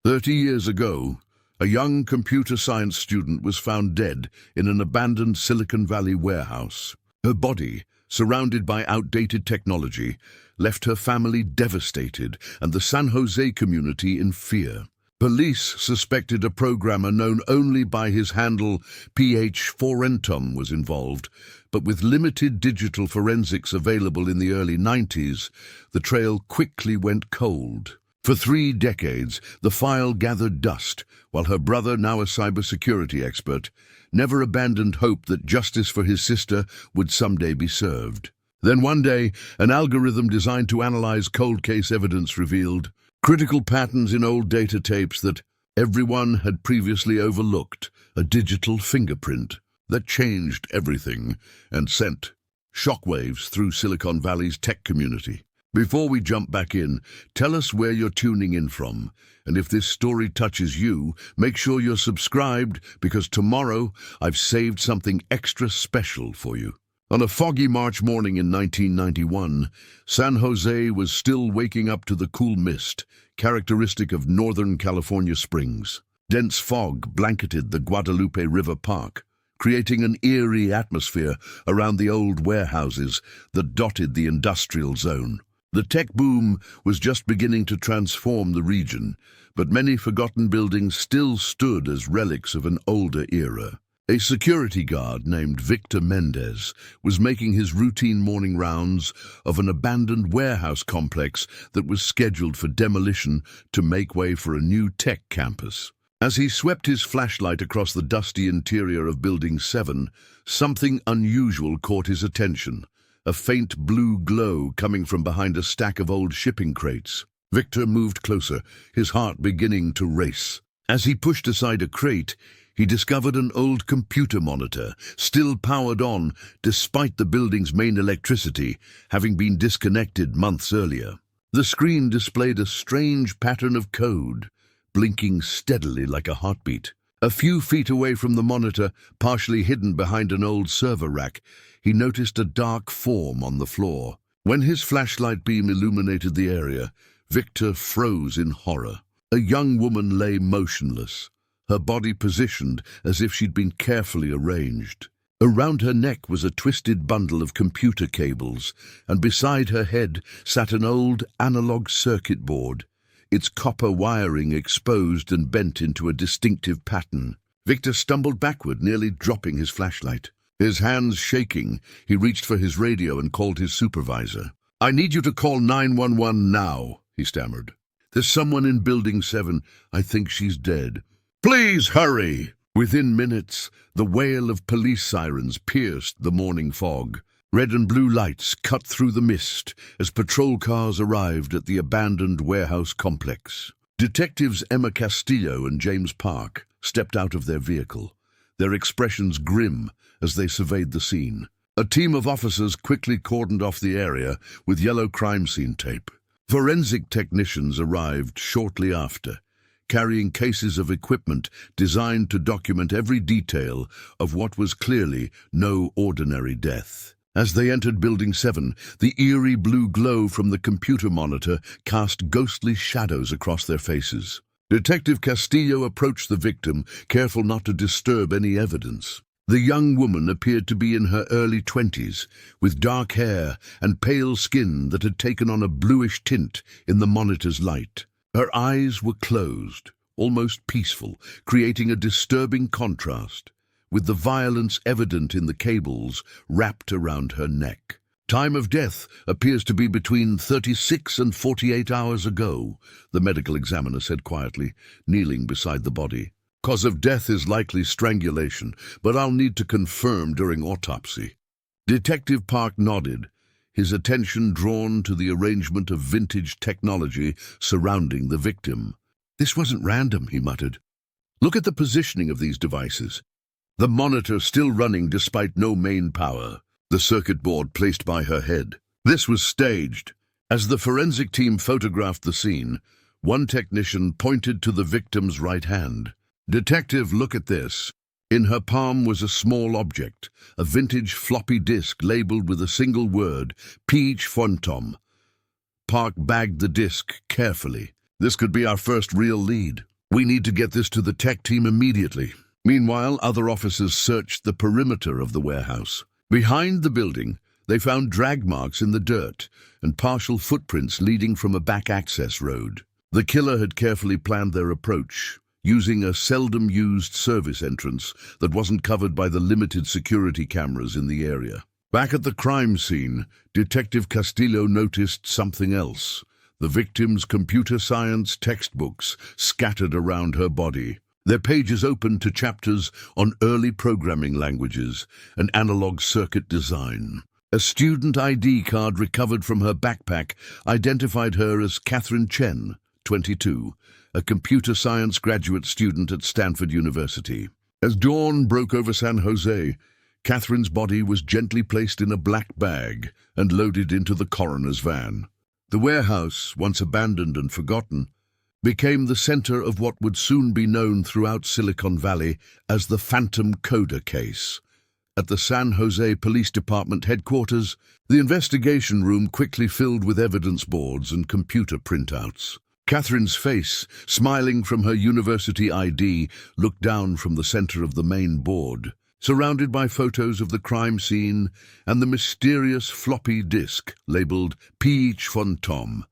30 years ago, a young computer science student was found dead in an abandoned Silicon Valley warehouse. Her body, surrounded by outdated technology, left her family devastated and the San Jose community in fear. Police suspected a programmer known only by his handle PH Forentum was involved, but with limited digital forensics available in the early 90s, the trail quickly went cold. For 3 decades, the file gathered dust, while her brother, now a cybersecurity expert, never abandoned hope that justice for his sister would someday be served. Then one day, an algorithm designed to analyze cold case evidence revealed critical patterns in old data tapes that everyone had previously overlooked, a digital fingerprint that changed everything and sent shockwaves through Silicon Valley's tech community. Before we jump back in, tell us where you're tuning in from, and if this story touches you, make sure you're subscribed, because tomorrow I've saved something extra special for you. On a foggy March morning in 1991, San Jose was still waking up to the cool mist, characteristic of Northern California springs. Dense fog blanketed the Guadalupe River Park, creating an eerie atmosphere around the old warehouses that dotted the industrial zone. The tech boom was just beginning to transform the region, but many forgotten buildings still stood as relics of an older era. A security guard named Victor Mendez was making his routine morning rounds of an abandoned warehouse complex that was scheduled for demolition to make way for a new tech campus. As he swept his flashlight across the dusty interior of Building 7, something unusual caught his attention. A faint blue glow coming from behind a stack of old shipping crates. Victor moved closer, his heart beginning to race. As he pushed aside a crate, he discovered an old computer monitor, still powered on despite the building's main electricity having been disconnected months earlier. The screen displayed a strange pattern of code, blinking steadily like a heartbeat. A few feet away from the monitor, partially hidden behind an old server rack, he noticed a dark form on the floor. When his flashlight beam illuminated the area, Victor froze in horror. A young woman lay motionless, her body positioned as if she'd been carefully arranged. Around her neck was a twisted bundle of computer cables, and beside her head sat an old analog circuit board, its copper wiring exposed and bent into a distinctive pattern. Victor stumbled backward, nearly dropping his flashlight. His hands shaking, he reached for his radio and called his supervisor. "I need you to call 911 now," he stammered. "There's someone in Building 7. I think she's dead." "Please hurry!" Within minutes, the wail of police sirens pierced the morning fog. Red and blue lights cut through the mist as patrol cars arrived at the abandoned warehouse complex. Detectives Emma Castillo and James Park stepped out of their vehicle, their expressions grim as they surveyed the scene. A team of officers quickly cordoned off the area with yellow crime scene tape. Forensic technicians arrived shortly after, carrying cases of equipment designed to document every detail of what was clearly no ordinary death. As they entered Building 7, the eerie blue glow from the computer monitor cast ghostly shadows across their faces. Detective Castillo approached the victim, careful not to disturb any evidence. The young woman appeared to be in her early 20s, with dark hair and pale skin that had taken on a bluish tint in the monitor's light. Her eyes were closed, almost peaceful, creating a disturbing contrast, with the violence evident in the cables wrapped around her neck. "Time of death appears to be between 36 and 48 hours ago," the medical examiner said quietly, kneeling beside the body. "Cause of death is likely strangulation, but I'll need to confirm during autopsy." Detective Park nodded, his attention drawn to the arrangement of vintage technology surrounding the victim. "This wasn't random," he muttered. "Look at the positioning of these devices. The monitor still running despite no main power, the circuit board placed by her head. This was staged." As the forensic team photographed the scene, one technician pointed to the victim's right hand. "Detective, look at this." In her palm was a small object, a vintage floppy disk labeled with a single word, PH Forentum. Park bagged the disk carefully. "This could be our first real lead." We need to get this to the tech team immediately. Meanwhile, other officers searched the perimeter of the warehouse. Behind the building, they found drag marks in the dirt and partial footprints leading from a back access road. The killer had carefully planned their approach, using a seldom-used service entrance that wasn't covered by the limited security cameras in the area. Back at the crime scene, Detective Castillo noticed something else: the victim's computer science textbooks scattered around her body. Their pages opened to chapters on early programming languages and analog circuit design. A student ID card recovered from her backpack identified her as Catherine Chen, 22, a computer science graduate student at Stanford University. As dawn broke over San Jose, Catherine's body was gently placed in a black bag and loaded into the coroner's van. The warehouse, once abandoned and forgotten, became the center of what would soon be known throughout Silicon Valley as the Phantom Coder case. At the San Jose Police Department headquarters, the investigation room quickly filled with evidence boards and computer printouts. Catherine's face, smiling from her university ID, looked down from the center of the main board, surrounded by photos of the crime scene and the mysterious floppy disk labeled P.H. Fantôme.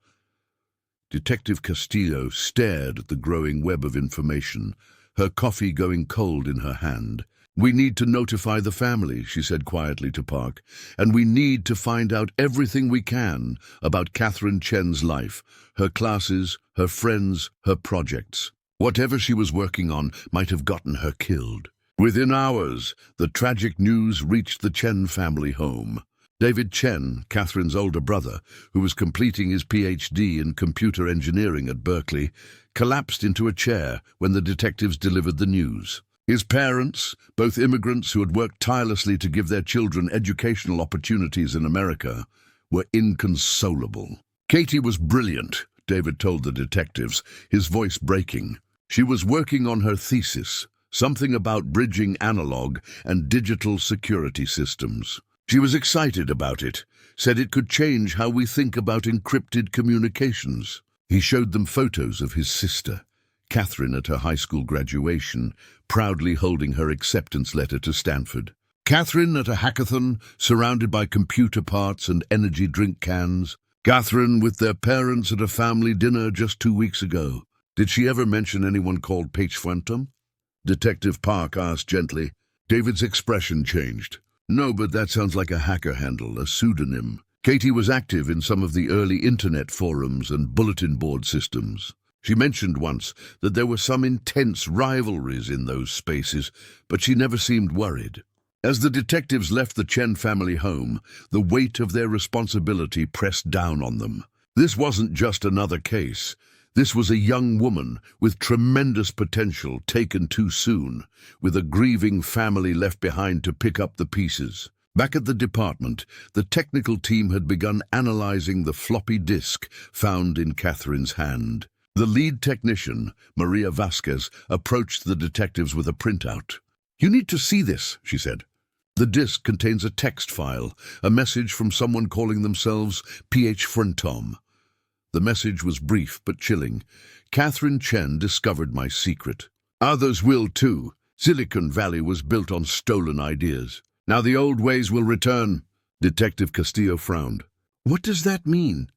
Detective Castillo stared at the growing web of information, her coffee going cold in her hand. "We need to notify the family," she said quietly to Park, "and we need to find out everything we can about Catherine Chen's life, her classes, her friends, her projects. Whatever she was working on might have gotten her killed." Within hours, the tragic news reached the Chen family home. David Chen, Catherine's older brother, who was completing his PhD in computer engineering at Berkeley, collapsed into a chair when the detectives delivered the news. His parents, both immigrants who had worked tirelessly to give their children educational opportunities in America, were inconsolable. "Katie was brilliant," David told the detectives, his voice breaking. "She was working on her thesis, something about bridging analog and digital security systems. She was excited about it, said it could change how we think about encrypted communications." He showed them photos of his sister, Catherine, at her high school graduation, proudly holding her acceptance letter to Stanford. Catherine at a hackathon, surrounded by computer parts and energy drink cans. Catherine with their parents at a family dinner just 2 weeks ago. "Did she ever mention anyone called P.H. Fantôme?" Detective Park asked gently. David's expression changed. "No, but that sounds like a hacker handle, a pseudonym. Katie was active in some of the early internet forums and bulletin board systems. She mentioned once that there were some intense rivalries in those spaces, but she never seemed worried." As the detectives left the Chen family home, the weight of their responsibility pressed down on them. This wasn't just another case. This was a young woman with tremendous potential taken too soon, with a grieving family left behind to pick up the pieces. Back at the department, the technical team had begun analyzing the floppy disk found in Catherine's hand. The lead technician, Maria Vasquez, approached the detectives with a printout. "You need to see this," she said. The disk contains a text file, a message from someone calling themselves P.H. Fantôme. The message was brief but chilling. "Catherine Chen discovered my secret. Others will too. Silicon Valley was built on stolen ideas. Now the old ways will return." Detective Castillo frowned. "What does that mean?"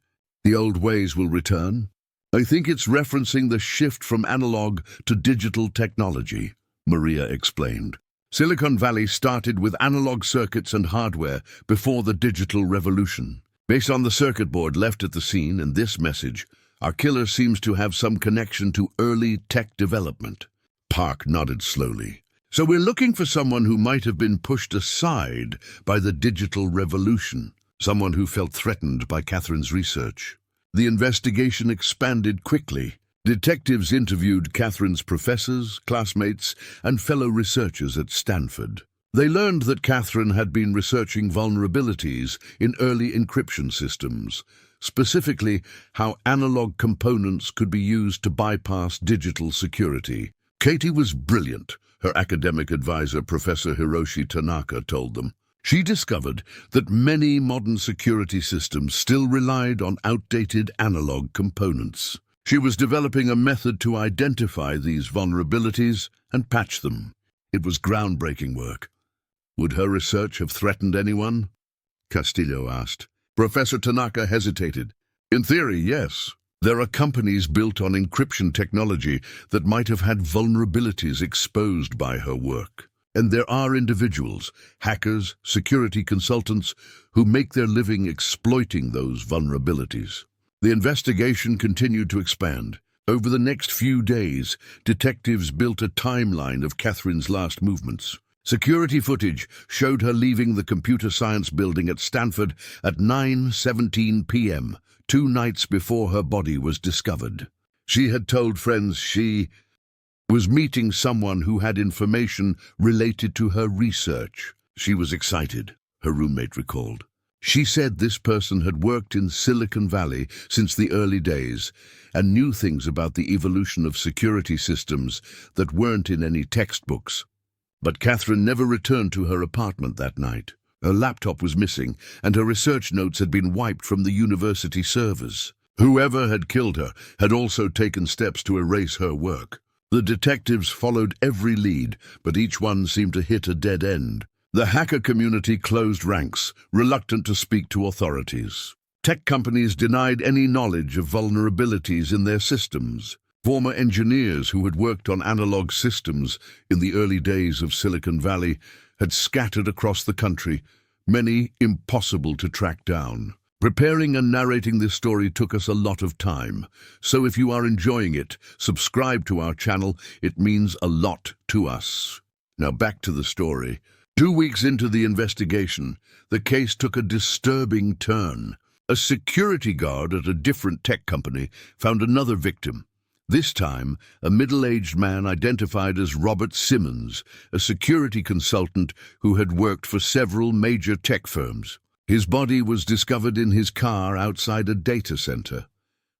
"The old ways will return? I think it's referencing the shift from analog to digital technology," Maria explained. "Silicon Valley started with analog circuits and hardware before the digital revolution. Based on the circuit board left at the scene and this message, our killer seems to have some connection to early tech development." Park nodded slowly. "So we're looking for someone who might have been pushed aside by the digital revolution, someone who felt threatened by Catherine's research." The investigation expanded quickly. Detectives interviewed Catherine's professors, classmates, and fellow researchers at Stanford. They learned that Catherine had been researching vulnerabilities in early encryption systems, specifically how analog components could be used to bypass digital security. "Katie was brilliant," her academic advisor, Professor Hiroshi Tanaka, told them. "She discovered that many modern security systems still relied on outdated analog components. She was developing a method to identify these vulnerabilities and patch them. It was groundbreaking work. Would her research have threatened anyone? Castillo asked. Professor Tanaka hesitated. In theory, yes. There are companies built on encryption technology that might have had vulnerabilities exposed by her work. And there are individuals, hackers, security consultants, who make their living exploiting those vulnerabilities. The investigation continued to expand. Over the next few days, detectives built a timeline of Catherine's last movements. Security footage showed her leaving the computer science building at Stanford at 9:17 p.m., 2 nights before her body was discovered. She had told friends she was meeting someone who had information related to her research. She was excited, her roommate recalled. She said this person had worked in Silicon Valley since the early days and knew things about the evolution of security systems that weren't in any textbooks. But Catherine never returned to her apartment that night. Her laptop was missing, and her research notes had been wiped from the university servers. Whoever had killed her had also taken steps to erase her work. The detectives followed every lead, but each one seemed to hit a dead end. The hacker community closed ranks, reluctant to speak to authorities. Tech companies denied any knowledge of vulnerabilities in their systems. Former engineers who had worked on analog systems in the early days of Silicon Valley had scattered across the country, many impossible to track down. Preparing and narrating this story took us a lot of time, so if you are enjoying it, subscribe to our channel. It means a lot to us. Now back to the story. 2 weeks into the investigation, the case took a disturbing turn. A security guard at a different tech company found another victim. This time, a middle-aged man identified as Robert Simmons, a security consultant who had worked for several major tech firms. His body was discovered in his car outside a data center.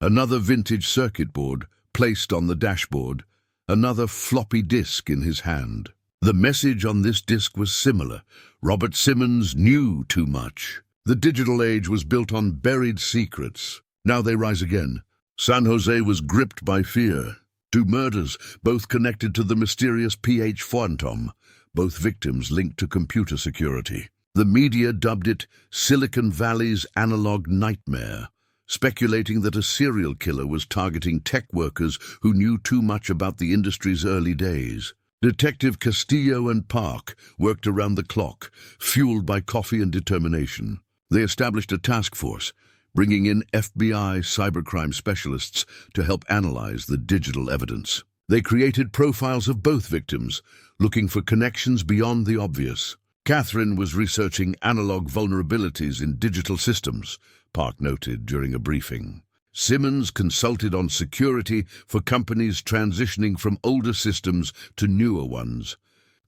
Another vintage circuit board placed on the dashboard, another floppy disk in his hand. The message on this disk was similar. Robert Simmons knew too much. The digital age was built on buried secrets. Now they rise again. San Jose was gripped by fear. 2 murders, both connected to the mysterious PH phantom, both victims linked to computer security. The media dubbed it Silicon Valley's analog nightmare, speculating that a serial killer was targeting tech workers who knew too much about the industry's early days. Detective Castillo and Park worked around the clock, fueled by coffee and determination. They established a task force, bringing in FBI cybercrime specialists to help analyze the digital evidence. They created profiles of both victims, looking for connections beyond the obvious. Catherine was researching analog vulnerabilities in digital systems, Park noted during a briefing. Simmons consulted on security for companies transitioning from older systems to newer ones.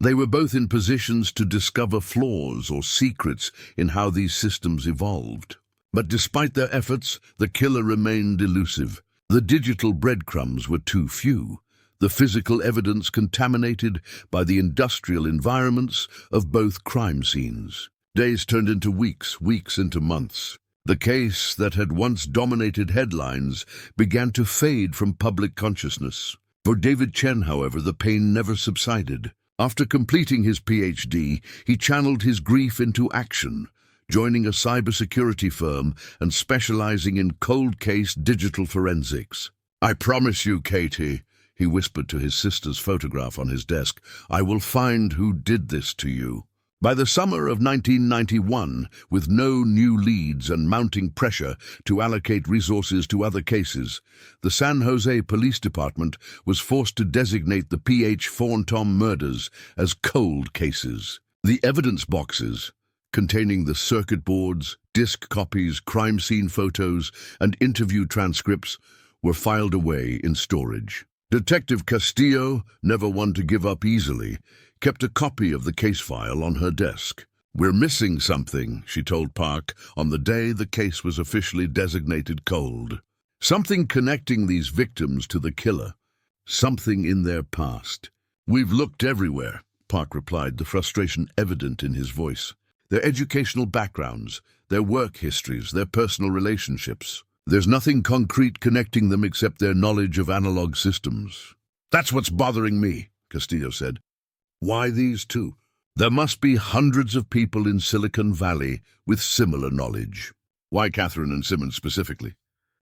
They were both in positions to discover flaws or secrets in how these systems evolved. But despite their efforts, the killer remained elusive. The digital breadcrumbs were too few, the physical evidence contaminated by the industrial environments of both crime scenes. Days turned into weeks, weeks into months. The case that had once dominated headlines began to fade from public consciousness. For David Chen, however, the pain never subsided. After completing his PhD, he channeled his grief into action, joining a cybersecurity firm and specializing in cold case digital forensics. I promise you, Katie, he whispered to his sister's photograph on his desk, I will find who did this to you. By the summer of 1991, with no new leads and mounting pressure to allocate resources to other cases, the San Jose Police Department was forced to designate the PH Thornton murders as cold cases. The evidence boxes, containing the circuit boards, disk copies, crime scene photos, and interview transcripts, were filed away in storage. Detective Castillo, never one to give up easily, kept a copy of the case file on her desk. We're missing something, she told Park on the day the case was officially designated cold. Something connecting these victims to the killer. Something in their past. We've looked everywhere, Park replied, the frustration evident in his voice. Their educational backgrounds, their work histories, their personal relationships. There's nothing concrete connecting them except their knowledge of analog systems. That's what's bothering me, Castillo said. Why these two? There must be hundreds of people in Silicon Valley with similar knowledge. Why Catherine and Simmons specifically?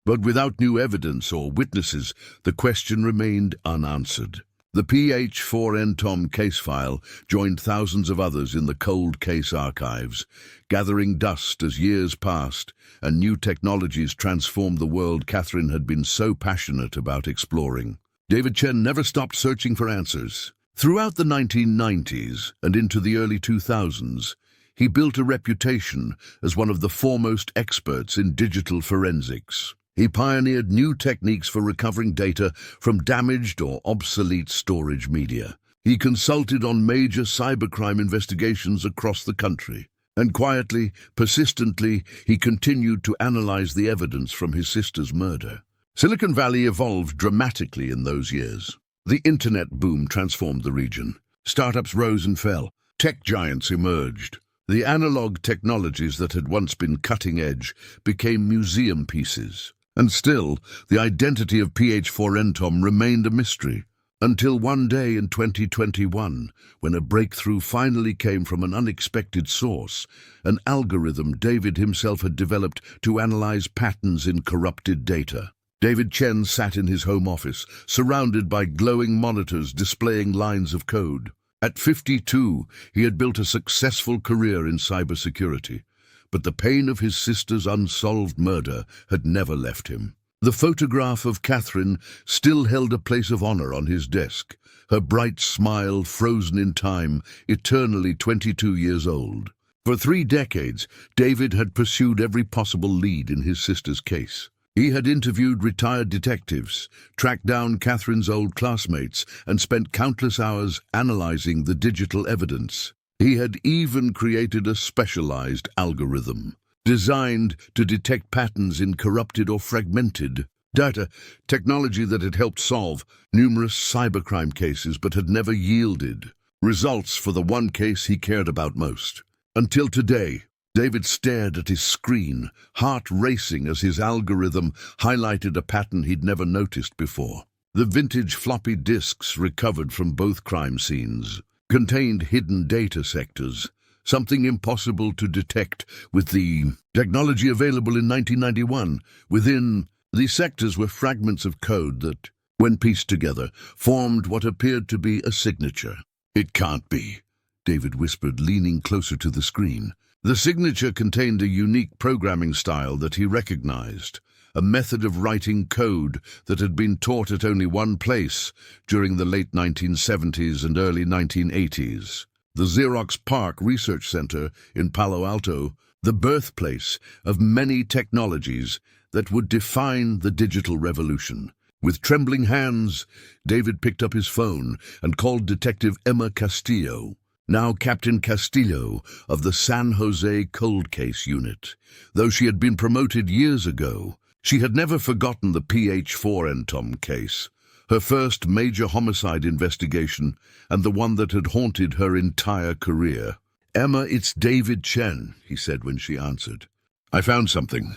But without new evidence or witnesses, the question remained unanswered. The PH4N-Tom case file joined thousands of others in the cold case archives, gathering dust as years passed and new technologies transformed the world Catherine had been so passionate about exploring. David Chen never stopped searching for answers. Throughout the 1990s and into the early 2000s, he built a reputation as one of the foremost experts in digital forensics. He pioneered new techniques for recovering data from damaged or obsolete storage media. He consulted on major cybercrime investigations across the country. And quietly, persistently, he continued to analyze the evidence from his sister's murder. Silicon Valley evolved dramatically in those years. The internet boom transformed the region. Startups rose and fell. Tech giants emerged. The analog technologies that had once been cutting edge became museum pieces. And still, the identity of PH4N-Tom remained a mystery. Until one day in 2021, when a breakthrough finally came from an unexpected source, an algorithm David himself had developed to analyze patterns in corrupted data. David Chen sat in his home office, surrounded by glowing monitors displaying lines of code. At 52, he had built a successful career in cybersecurity. But the pain of his sister's unsolved murder had never left him. The photograph of Catherine still held a place of honor on his desk, her bright smile frozen in time, eternally 22 years old. For 3 decades, David had pursued every possible lead in his sister's case. He had interviewed retired detectives, tracked down Catherine's old classmates, and spent countless hours analyzing the digital evidence. He had even created a specialized algorithm, designed to detect patterns in corrupted or fragmented data, technology that had helped solve numerous cybercrime cases but had never yielded results for the one case he cared about most. Until today, David stared at his screen, heart racing as his algorithm highlighted a pattern he'd never noticed before. The vintage floppy disks recovered from both crime scenes contained hidden data sectors, something impossible to detect with the technology available in 1991. Within these sectors were fragments of code that, when pieced together, formed what appeared to be a signature. "It can't be," David whispered, leaning closer to the screen. The signature contained a unique programming style that he recognized, a method of writing code that had been taught at only one place during the late 1970s and early 1980s. The Xerox PARC Research Center in Palo Alto, the birthplace of many technologies that would define the digital revolution. With trembling hands, David picked up his phone and called Detective Emma Castillo, now Captain Castillo of the San Jose Cold Case Unit. Though she had been promoted years ago, she had never forgotten the PH4N-Tom case, her first major homicide investigation and the one that had haunted her entire career. "Emma, it's David Chen," he said when she answered. "I found something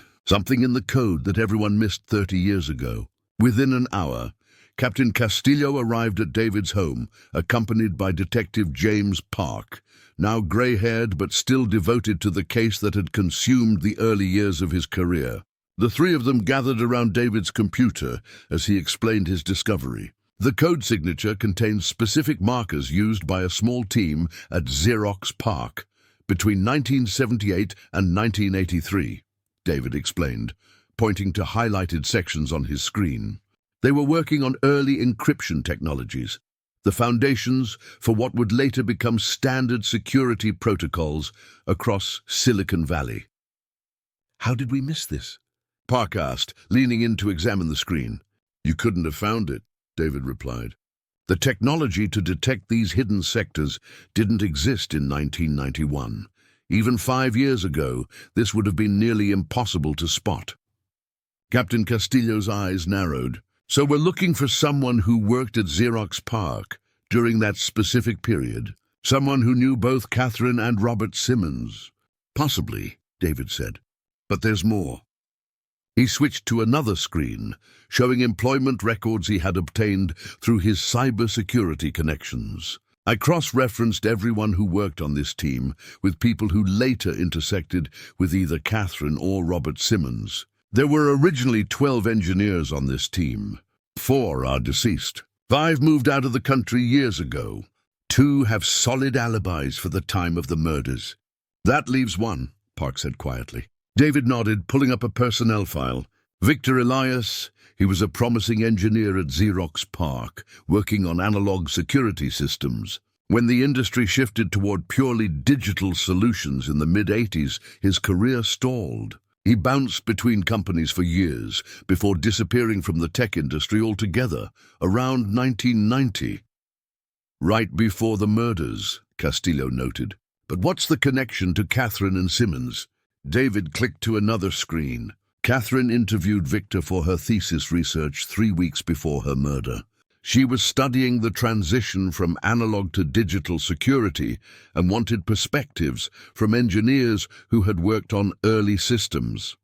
in the code that everyone missed 30 years ago." Within an hour, Captain Castillo arrived at David's home, accompanied by Detective James Park, now gray-haired but still devoted to the case that had consumed the early years of his career. The three of them gathered around David's computer as he explained his discovery. The code signature contains specific markers used by a small team at Xerox PARC between 1978 and 1983, David explained, pointing to highlighted sections on his screen. They were working on early encryption technologies, the foundations for what would later become standard security protocols across Silicon Valley. "How did we miss this?" Park asked, leaning in to examine the screen. "You couldn't have found it," David replied. The technology to detect these hidden sectors didn't exist in 1991. Even 5 years ago, this would have been nearly impossible to spot. Captain Castillo's eyes narrowed. "So we're looking for someone who worked at Xerox PARC during that specific period? Someone who knew both Catherine and Robert Simmons?" "Possibly," David said. "But there's more." He switched to another screen, showing employment records he had obtained through his cybersecurity connections. I cross-referenced everyone who worked on this team with people who later intersected with either Catherine or Robert Simmons. There were originally 12 engineers on this team. 4 are deceased. 5 moved out of the country years ago. 2 have solid alibis for the time of the murders. That leaves 1, Park said quietly. David nodded, pulling up a personnel file. Victor Elias, he was a promising engineer at Xerox PARC, working on analog security systems. When the industry shifted toward purely digital solutions in the mid-80s, his career stalled. He bounced between companies for years before disappearing from the tech industry altogether, around 1990. Right before the murders, Castillo noted. But what's the connection to Catherine and Simmons? David clicked to another screen. Catherine interviewed Victor for her thesis research 3 weeks before her murder. She was studying the transition from analog to digital security and wanted perspectives from engineers who had worked on early systems.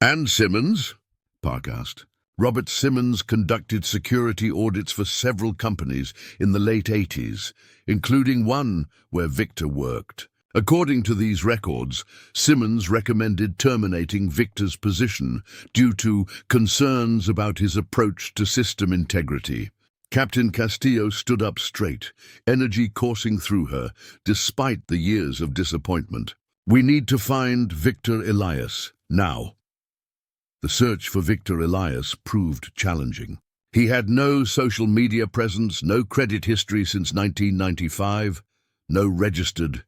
And Simmons? Park asked. Robert Simmons conducted security audits for several companies in the late 80s, including one where Victor worked. According to these records, Simmons recommended terminating Victor's position due to concerns about his approach to system integrity. Captain Castillo stood up straight, energy coursing through her, despite the years of disappointment. We need to find Victor Elias, now. The search for Victor Elias proved challenging. He had no social media presence, no credit history since 1995, no registered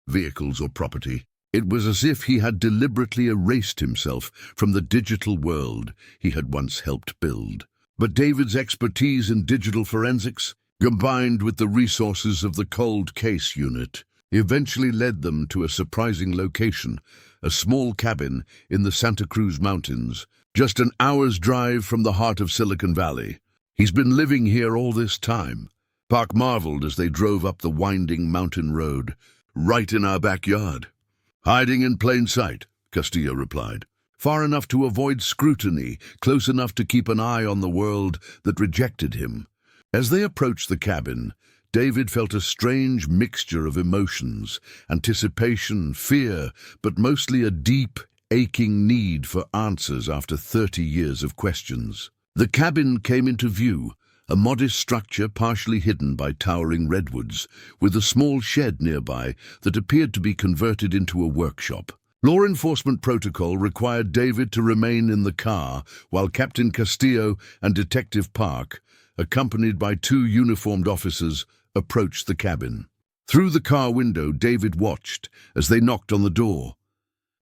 vehicles or property. It was as if he had deliberately erased himself from the digital world he had once helped build. But David's expertise in digital forensics, combined with the resources of the cold case unit, eventually led them to a surprising location, a small cabin in the Santa Cruz Mountains, just an hour's drive from the heart of Silicon Valley. He's been living here all this time. Park marveled as they drove up the winding mountain road. Right in our backyard. Hiding in plain sight, Castillo replied. Far enough to avoid scrutiny, close enough to keep an eye on the world that rejected him. As they approached the cabin, David felt a strange mixture of emotions, anticipation, fear, but mostly a deep, aching need for answers after 30 years of questions. The cabin came into view, a modest structure partially hidden by towering redwoods, with a small shed nearby that appeared to be converted into a workshop. Law enforcement protocol required David to remain in the car while Captain Castillo and Detective Park, accompanied by 2 uniformed officers, approached the cabin. Through the car window, David watched as they knocked on the door.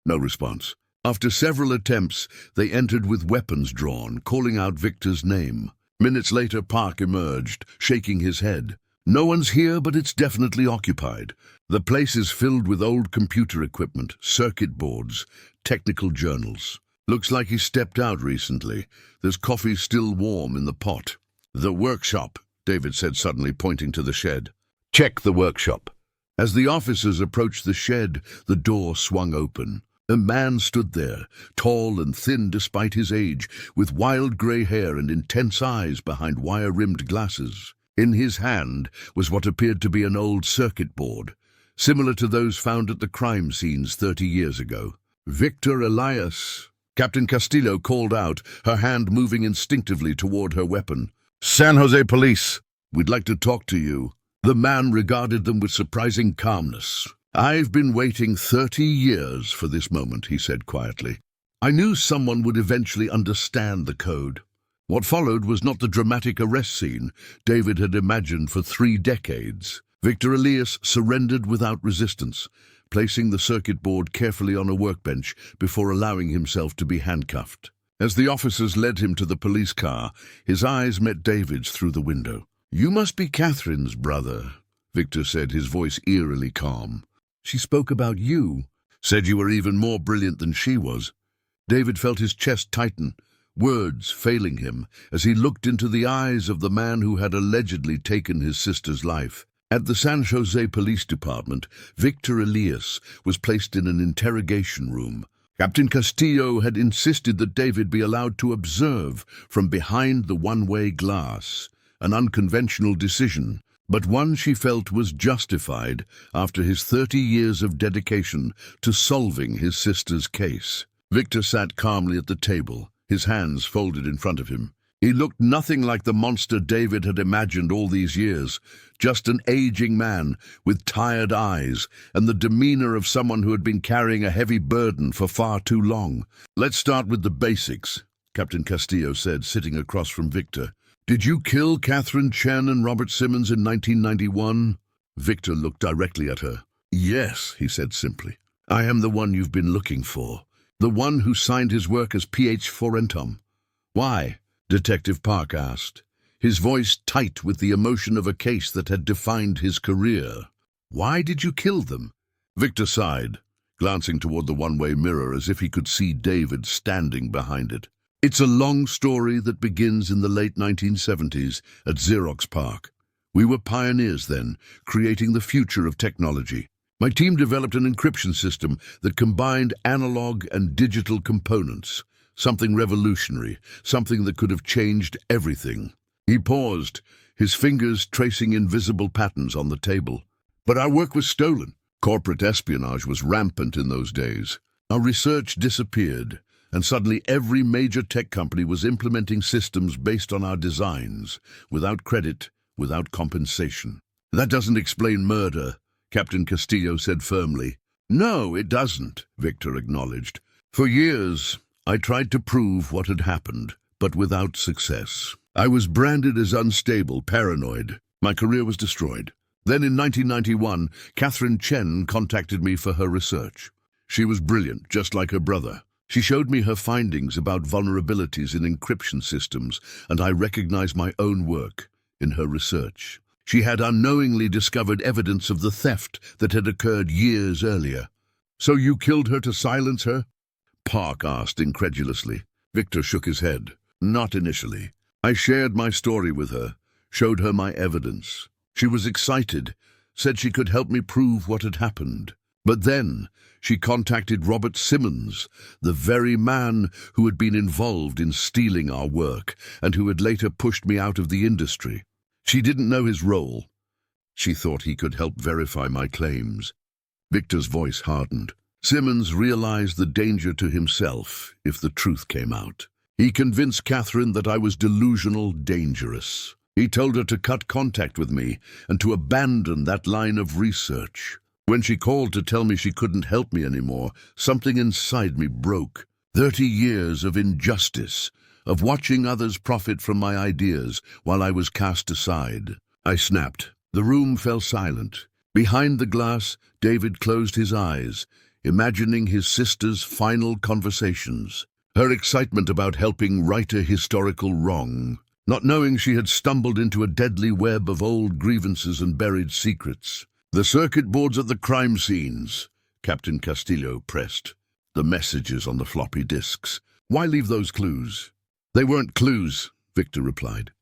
No response. After several attempts, they entered with weapons drawn, calling out Victor's name. Minutes later, Park emerged, shaking his head. No one's here, but it's definitely occupied. The place is filled with old computer equipment, circuit boards, technical journals. Looks like he stepped out recently. There's coffee still warm in the pot. The workshop, David said suddenly, pointing to the shed. Check the workshop. As the officers approached the shed, the door swung open. A man stood there, tall and thin despite his age, with wild grey hair and intense eyes behind wire-rimmed glasses. In his hand was what appeared to be an old circuit board, similar to those found at the crime scenes 30 years ago. Victor Elias, Captain Castillo called out, her hand moving instinctively toward her weapon. San Jose Police, we'd like to talk to you. The man regarded them with surprising calmness. I've been waiting 30 years for this moment, he said quietly. I knew someone would eventually understand the code. What followed was not the dramatic arrest scene David had imagined for 3 decades. Victor Elias surrendered without resistance, placing the circuit board carefully on a workbench before allowing himself to be handcuffed. As the officers led him to the police car, his eyes met David's through the window. You must be Catherine's brother, Victor said, his voice eerily calm. She spoke about you, said you were even more brilliant than she was. David felt his chest tighten, words failing him, as he looked into the eyes of the man who had allegedly taken his sister's life. At the San Jose Police Department, Victor Elias was placed in an interrogation room. Captain Castillo had insisted that David be allowed to observe from behind the one-way glass, an unconventional decision, but one she felt was justified after his 30 years of dedication to solving his sister's case. Victor sat calmly at the table, his hands folded in front of him. He looked nothing like the monster David had imagined all these years, just an aging man with tired eyes and the demeanor of someone who had been carrying a heavy burden for far too long. "Let's start with the basics," Captain Castillo said, sitting across from Victor. "Did you kill Catherine Chen and Robert Simmons in 1991? Victor looked directly at her. "Yes," he said simply. "I am the one you've been looking for, the one who signed his work as Ph. Forentum." "Why?" Detective Park asked, his voice tight with the emotion of a case that had defined his career. "Why did you kill them?" Victor sighed, glancing toward the one-way mirror as if he could see David standing behind it. "It's a long story that begins in the late 1970s at Xerox PARC. We were pioneers then, creating the future of technology. My team developed an encryption system that combined analog and digital components. Something revolutionary, something that could have changed everything." He paused, his fingers tracing invisible patterns on the table. "But our work was stolen. Corporate espionage was rampant in those days. Our research disappeared, and suddenly every major tech company was implementing systems based on our designs, without credit, without compensation." "That doesn't explain murder," Captain Castillo said firmly. "No, it doesn't," Victor acknowledged. "For years, I tried to prove what had happened, but without success. I was branded as unstable, paranoid. My career was destroyed. Then in 1991, Catherine Chen contacted me for her research. She was brilliant, just like her brother. She showed me her findings about vulnerabilities in encryption systems, and I recognized my own work in her research. She had unknowingly discovered evidence of the theft that had occurred years earlier. "So you killed her to silence her?" Park asked incredulously. Victor shook his head. "Not initially. I shared my story with her, showed her my evidence. She was excited, said she could help me prove what had happened. But then she contacted Robert Simmons, the very man who had been involved in stealing our work and who had later pushed me out of the industry. She didn't know his role. She thought he could help verify my claims." Victor's voice hardened. "Simmons realized the danger to himself if the truth came out. He convinced Catherine that I was delusional, dangerous. He told her to cut contact with me and to abandon that line of research. When she called to tell me she couldn't help me anymore, something inside me broke. 30 years of injustice, of watching others profit from my ideas while I was cast aside. I snapped. The room fell silent. Behind the glass, David closed his eyes, imagining his sister's final conversations. Her excitement about helping right a historical wrong, not knowing she had stumbled into a deadly web of old grievances and buried secrets. "The circuit boards at the crime scenes," Captain Castillo pressed. "The messages on the floppy disks. Why leave those clues?" "They weren't clues," Victor replied.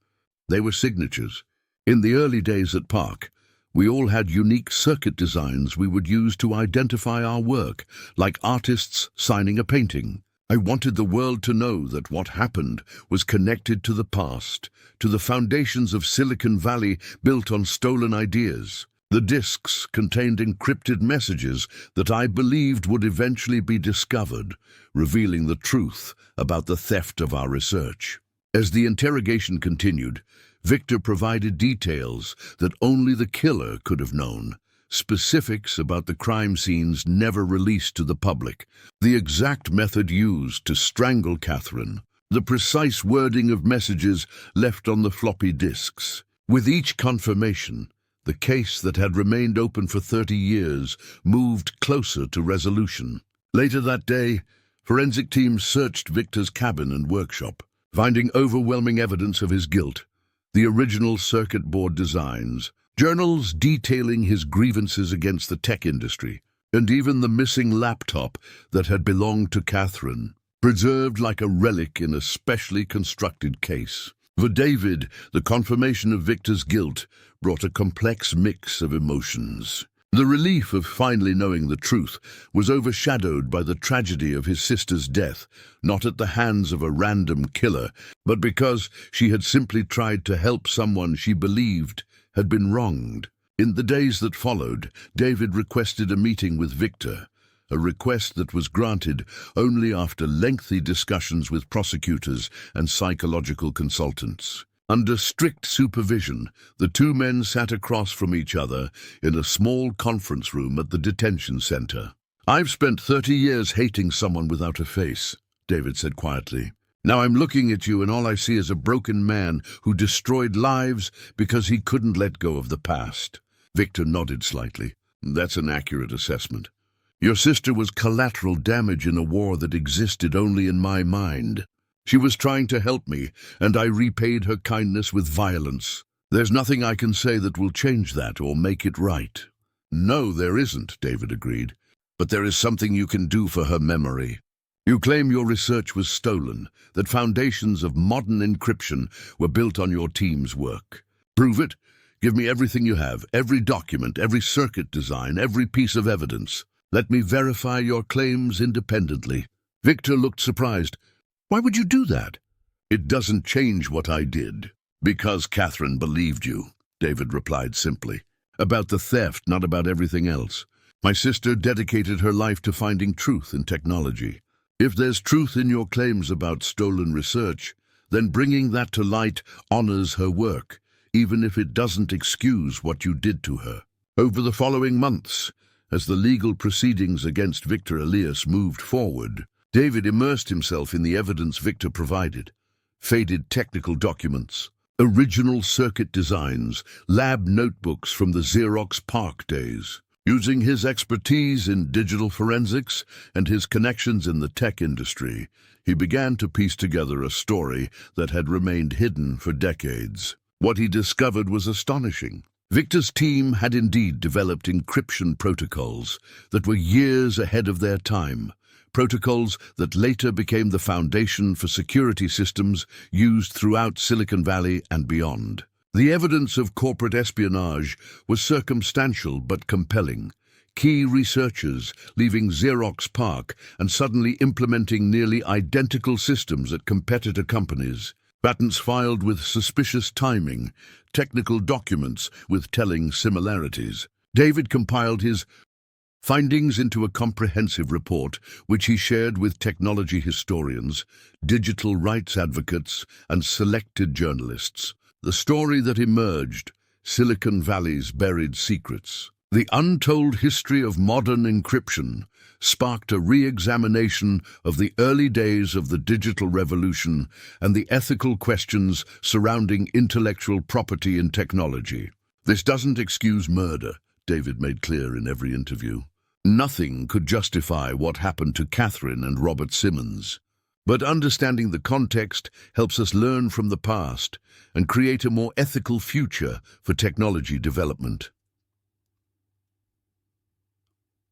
"They were signatures. In the early days at Park, we all had unique circuit designs we would use to identify our work, like artists signing a painting. I wanted the world to know that what happened was connected to the past, to the foundations of Silicon Valley built on stolen ideas. The disks contained encrypted messages that I believed would eventually be discovered, revealing the truth about the theft of our research." As the interrogation continued, Victor provided details that only the killer could have known. Specifics about the crime scenes never released to the public, the exact method used to strangle Catherine, the precise wording of messages left on the floppy disks. With each confirmation, the case that had remained open for 30 years moved closer to resolution. Later that day, forensic teams searched Victor's cabin and workshop, finding overwhelming evidence of his guilt. The original circuit board designs, journals detailing his grievances against the tech industry, and even the missing laptop that had belonged to Catherine, preserved like a relic in a specially constructed case. For David, the confirmation of Victor's guilt brought a complex mix of emotions. The relief of finally knowing the truth was overshadowed by the tragedy of his sister's death, not at the hands of a random killer, but because she had simply tried to help someone she believed had been wronged. In the days that followed, David requested a meeting with Victor, a request that was granted only after lengthy discussions with prosecutors and psychological consultants. Under strict supervision, the two men sat across from each other in a small conference room at the detention center. "I've spent 30 years hating someone without a face," David said quietly. "Now I'm looking at you and all I see is a broken man who destroyed lives because he couldn't let go of the past." Victor nodded slightly. "That's an accurate assessment. Your sister was collateral damage in a war that existed only in my mind. She was trying to help me, and I repaid her kindness with violence. There's nothing I can say that will change that or make it right." "No, there isn't," David agreed. "But there is something you can do for her memory. You claim your research was stolen, that foundations of modern encryption were built on your team's work. Prove it. Give me everything you have, every document, every circuit design, every piece of evidence. Let me verify your claims independently." Victor looked surprised. "Why would you do that?" "It doesn't change what I did." "Because Catherine believed you," David replied simply. "About the theft, not about everything else. My sister dedicated her life to finding truth in technology. If there's truth in your claims about stolen research, then bringing that to light honors her work, even if it doesn't excuse what you did to her." Over the following months, as the legal proceedings against Victor Elias moved forward, David immersed himself in the evidence Victor provided: faded technical documents, original circuit designs, lab notebooks from the Xerox PARC days. Using his expertise in digital forensics and his connections in the tech industry, he began to piece together a story that had remained hidden for decades. What he discovered was astonishing. Victor's team had indeed developed encryption protocols that were years ahead of their time, protocols that later became the foundation for security systems used throughout Silicon Valley and beyond. The evidence of corporate espionage was circumstantial but compelling. Key researchers leaving Xerox PARC and suddenly implementing nearly identical systems at competitor companies, patents filed with suspicious timing, technical documents with telling similarities. David compiled his findings into a comprehensive report, which he shared with technology historians, digital rights advocates, and selected journalists. The story that emerged, Silicon Valley's Buried Secrets, the untold history of modern encryption, sparked a re-examination of the early days of the digital revolution and the ethical questions surrounding intellectual property in technology. "This doesn't excuse murder," David made clear in every interview. "Nothing could justify what happened to Catherine and Robert Simmons. But understanding the context helps us learn from the past and create a more ethical future for technology development."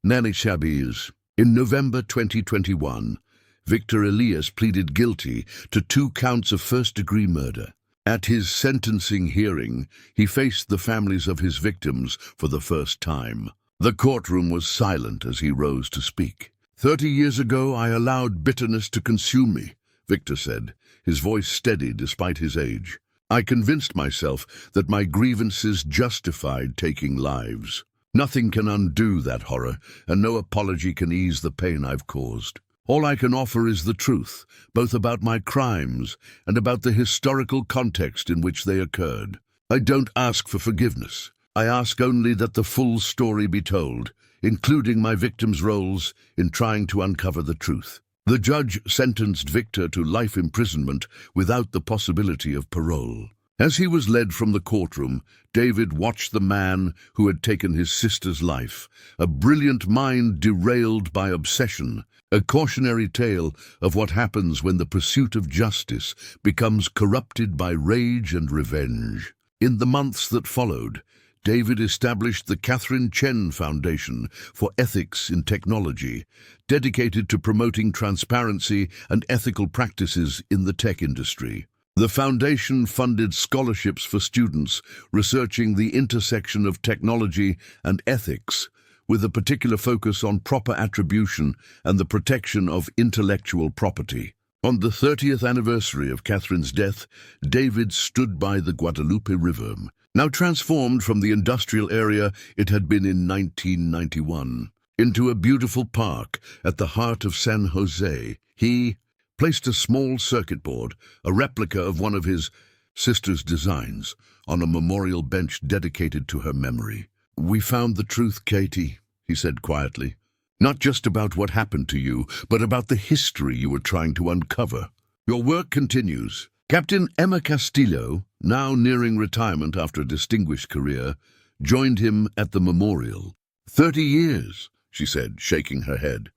Nanny Shabiz. In November 2021, Victor Elias pleaded guilty to 2 counts of first-degree murder. At his sentencing hearing, he faced the families of his victims for the first time. The courtroom was silent as he rose to speak. 30 years ago, I allowed bitterness to consume me," Victor said, his voice steady despite his age. "I convinced myself that my grievances justified taking lives. Nothing can undo that horror, and no apology can ease the pain I've caused. All I can offer is the truth, both about my crimes and about the historical context in which they occurred. I don't ask for forgiveness. I ask only that the full story be told, including my victims' roles in trying to uncover the truth." The judge sentenced Victor to life imprisonment without the possibility of parole. As he was led from the courtroom, David watched the man who had taken his sister's life, a brilliant mind derailed by obsession, a cautionary tale of what happens when the pursuit of justice becomes corrupted by rage and revenge. In the months that followed, David established the Catherine Chen Foundation for Ethics in Technology, dedicated to promoting transparency and ethical practices in the tech industry. The foundation funded scholarships for students researching the intersection of technology and ethics, with a particular focus on proper attribution and the protection of intellectual property. On the 30th anniversary of Catherine's death, David stood by the Guadalupe River, now transformed from the industrial area it had been in 1991, into a beautiful park at the heart of San Jose. He placed a small circuit board, a replica of one of his sister's designs, on a memorial bench dedicated to her memory. "We found the truth, Katie," he said quietly. "Not just about what happened to you, but about the history you were trying to uncover. Your work continues." Captain Emma Castillo, now nearing retirement after a distinguished career, joined him at the memorial. 30 years, she said, shaking her head.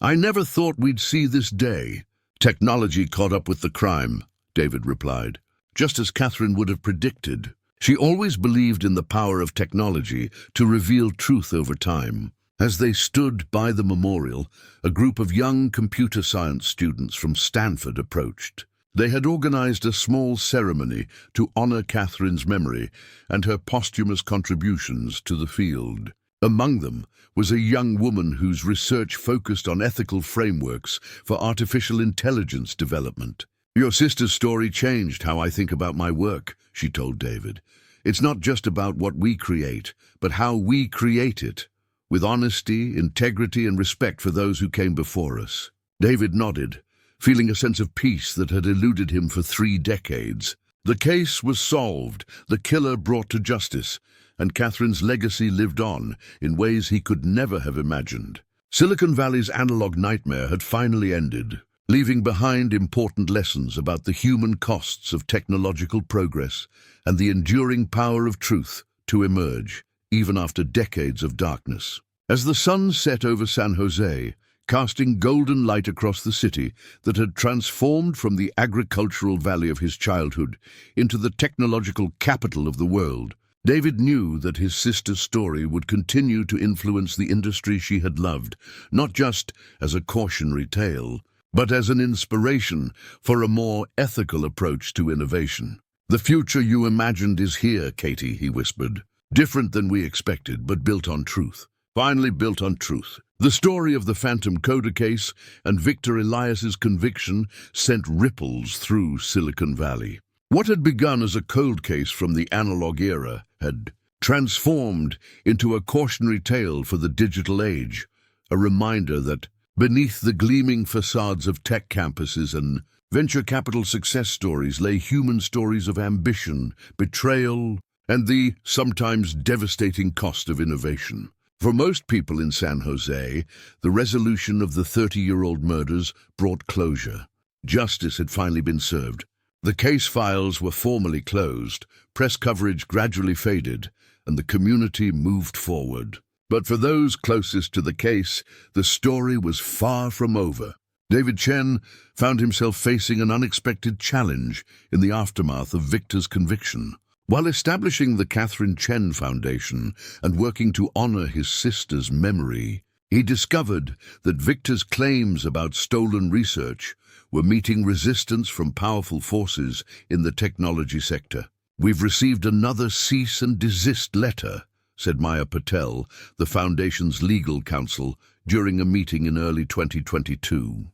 "I never thought we'd see this day." "Technology caught up with the crime," David replied, just as Catherine would have predicted. She always believed in the power of technology to reveal truth over time. As they stood by the memorial, a group of young computer science students from Stanford approached. They had organized a small ceremony to honor Catherine's memory and her posthumous contributions to the field. Among them was a young woman whose research focused on ethical frameworks for artificial intelligence development. "Your sister's story changed how I think about my work," she told David. "It's not just about what we create, but how we create it, with honesty, integrity, and respect for those who came before us." David nodded, feeling a sense of peace that had eluded him for 3 decades. The case was solved, the killer brought to justice, and Catherine's legacy lived on in ways he could never have imagined. Silicon Valley's analog nightmare had finally ended, leaving behind important lessons about the human costs of technological progress and the enduring power of truth to emerge, even after decades of darkness. As the sun set over San Jose, casting golden light across the city that had transformed from the agricultural valley of his childhood into the technological capital of the world, David knew that his sister's story would continue to influence the industry she had loved, not just as a cautionary tale, but as an inspiration for a more ethical approach to innovation. "The future you imagined is here, Katie," he whispered. "Different than we expected, but built on truth. Finally built on truth." The story of the Phantom Coder case and Victor Elias's conviction sent ripples through Silicon Valley. What had begun as a cold case from the analog era had transformed into a cautionary tale for the digital age, a reminder that beneath the gleaming facades of tech campuses and venture capital success stories lay human stories of ambition, betrayal, and the sometimes devastating cost of innovation. For most people in San Jose, the resolution of the 30-year-old murders brought closure. Justice had finally been served. The case files were formally closed, press coverage gradually faded, and the community moved forward. But for those closest to the case, the story was far from over. David Chen found himself facing an unexpected challenge in the aftermath of Victor's conviction. While establishing the Catherine Chen Foundation and working to honor his sister's memory, he discovered that Victor's claims about stolen research were meeting resistance from powerful forces in the technology sector. "We've received another cease and desist letter," said Maya Patel, the Foundation's legal counsel, during a meeting in early 2022.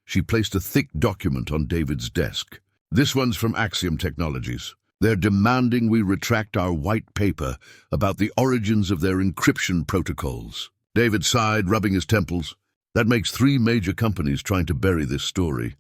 She placed a thick document on David's desk. "This one's from Axiom Technologies. They're demanding we retract our white paper about the origins of their encryption protocols." David sighed, rubbing his temples. "That makes 3 major companies trying to bury this story."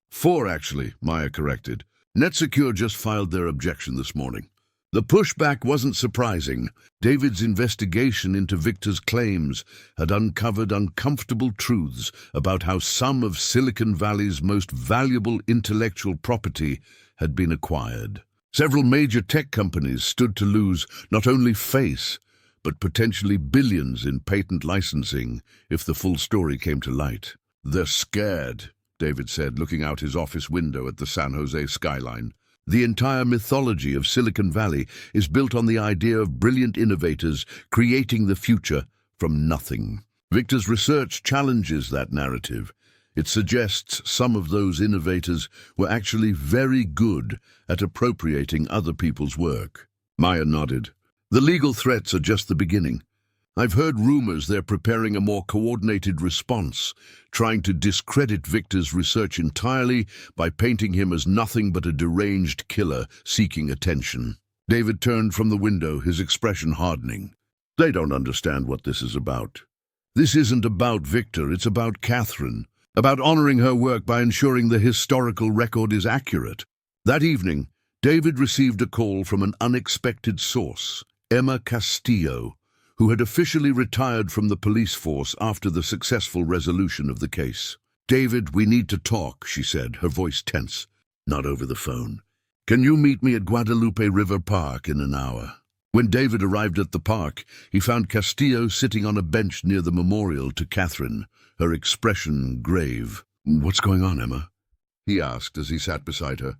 4, actually, Maya corrected. NetSecure just filed their objection this morning. The pushback wasn't surprising. David's investigation into Victor's claims had uncovered uncomfortable truths about how some of Silicon Valley's most valuable intellectual property had been acquired. Several major tech companies stood to lose not only face, but potentially billions in patent licensing if the full story came to light. "They're scared," David said, looking out his office window at the San Jose skyline. "The entire mythology of Silicon Valley is built on the idea of brilliant innovators creating the future from nothing. Victor's research challenges that narrative. It suggests some of those innovators were actually very good at appropriating other people's work. Maya nodded. The legal threats are just the beginning. I've heard rumors they're preparing a more coordinated response, trying to discredit Victor's research entirely by painting him as nothing but a deranged killer seeking attention. David turned from the window, his expression hardening. They don't understand what this is about. This isn't about Victor, it's about Catherine, about honoring her work by ensuring the historical record is accurate. That evening, David received a call from an unexpected source, Emma Castillo, who had officially retired from the police force after the successful resolution of the case. David, we need to talk, she said, her voice tense. Not over the phone. Can you meet me at Guadalupe River Park in an hour? When David arrived at the park, he found Castillo sitting on a bench near the memorial to Catherine, her expression grave. What's going on, Emma? He asked as he sat beside her.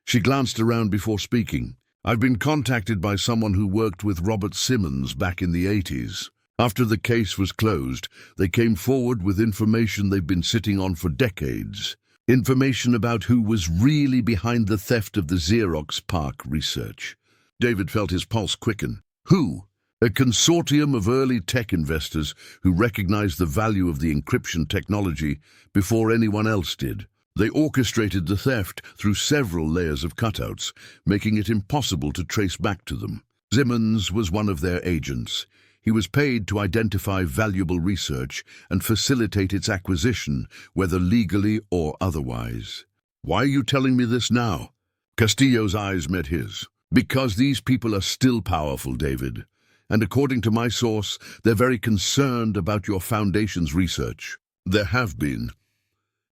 She glanced around before speaking. I've been contacted by someone who worked with Robert Simmons back in the 80s. After the case was closed, they came forward with information they've been sitting on for decades. Information about who was really behind the theft of the Xerox PARC research. David felt his pulse quicken. Who? A consortium of early tech investors who recognized the value of the encryption technology before anyone else did. They orchestrated the theft through several layers of cutouts, making it impossible to trace back to them. Simmons was one of their agents. He was paid to identify valuable research and facilitate its acquisition, whether legally or otherwise. Why are you telling me this now? Castillo's eyes met his. Because these people are still powerful, David. And according to my source, they're very concerned about your foundation's research. There have been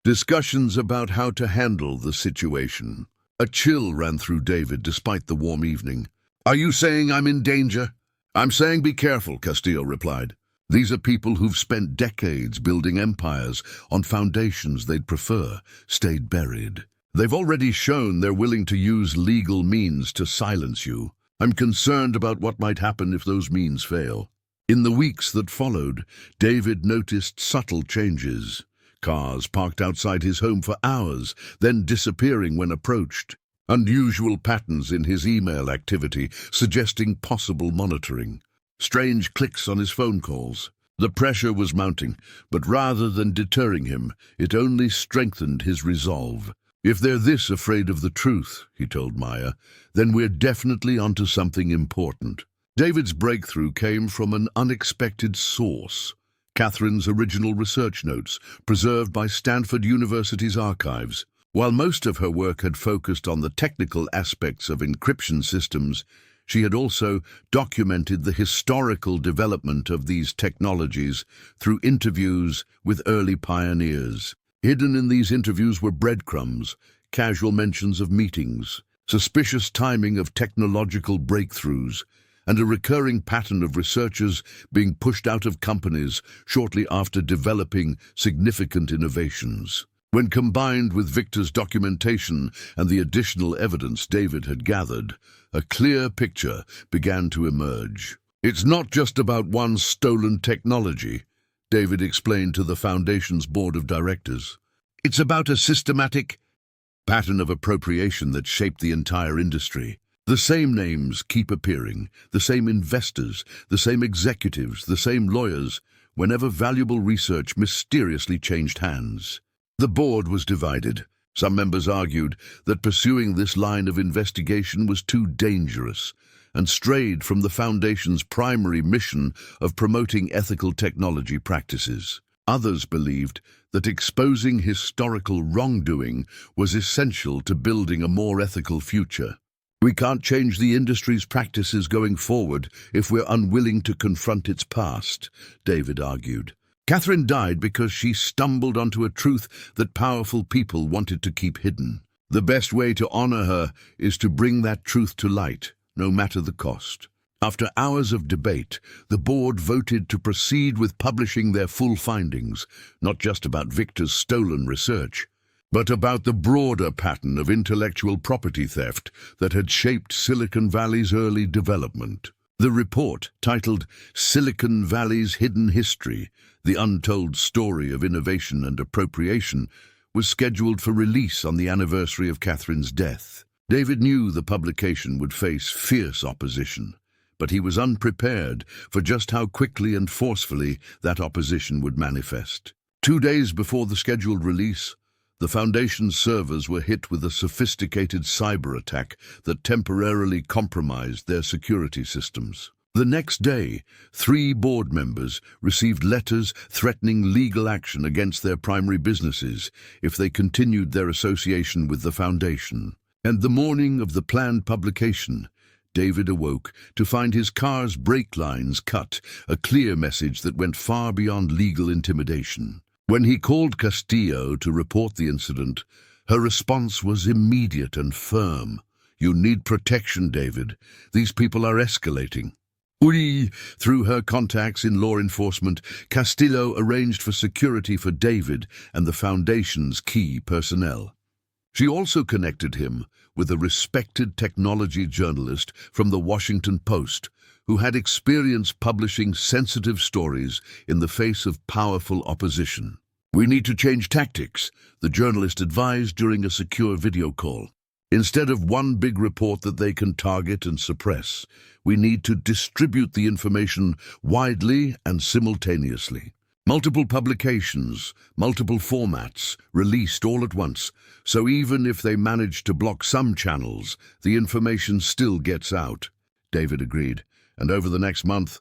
discussions about how to handle the situation. A chill ran through David despite the warm evening. Are you saying I'm in danger? I'm saying be careful, Castillo replied. These are people who've spent decades building empires on foundations they'd prefer stayed buried. They've already shown they're willing to use legal means to silence you. I'm concerned about what might happen if those means fail. In the weeks that followed, David noticed subtle changes. Cars parked outside his home for hours, then disappearing when approached. Unusual patterns in his email activity, suggesting possible monitoring. Strange clicks on his phone calls. The pressure was mounting, but rather than deterring him, it only strengthened his resolve. If they're this afraid of the truth, he told Maya, then we're definitely onto something important. David's breakthrough came from an unexpected source. Catherine's original research notes, preserved by Stanford University's archives. While most of her work had focused on the technical aspects of encryption systems, she had also documented the historical development of these technologies through interviews with early pioneers. Hidden in these interviews were breadcrumbs, casual mentions of meetings, suspicious timing of technological breakthroughs, and a recurring pattern of researchers being pushed out of companies shortly after developing significant innovations. When combined with Victor's documentation and the additional evidence David had gathered, a clear picture began to emerge. It's not just about one stolen technology, David explained to the Foundation's board of directors. It's about a systematic pattern of appropriation that shaped the entire industry. The same names keep appearing, the same investors, the same executives, the same lawyers, whenever valuable research mysteriously changed hands. The board was divided. Some members argued that pursuing this line of investigation was too dangerous and strayed from the Foundation's primary mission of promoting ethical technology practices. Others believed that exposing historical wrongdoing was essential to building a more ethical future. We can't change the industry's practices going forward if we're unwilling to confront its past, David argued. Catherine died because she stumbled onto a truth that powerful people wanted to keep hidden. The best way to honor her is to bring that truth to light, no matter the cost. After hours of debate, the board voted to proceed with publishing their full findings, not just about Victor's stolen research, but about the broader pattern of intellectual property theft that had shaped Silicon Valley's early development. The report, titled Silicon Valley's Hidden History, The Untold Story of Innovation and Appropriation, was scheduled for release on the anniversary of Catherine's death. David knew the publication would face fierce opposition, but he was unprepared for just how quickly and forcefully that opposition would manifest. 2 days before the scheduled release, the Foundation's servers were hit with a sophisticated cyber attack that temporarily compromised their security systems. The next day, 3 board members received letters threatening legal action against their primary businesses if they continued their association with the Foundation. And the morning of the planned publication, David awoke to find his car's brake lines cut, a clear message that went far beyond legal intimidation. When he called Castillo to report the incident, her response was immediate and firm. "You need protection, David. These people are escalating." Through her contacts in law enforcement, Castillo arranged for security for David and the Foundation's key personnel. She also connected him with a respected technology journalist from the Washington Post, who had experience publishing sensitive stories in the face of powerful opposition. "We need to change tactics," the journalist advised during a secure video call. "Instead of one big report that they can target and suppress, we need to distribute the information widely and simultaneously. Multiple publications, multiple formats, released all at once, so even if they manage to block some channels, the information still gets out." David agreed, and over the next month,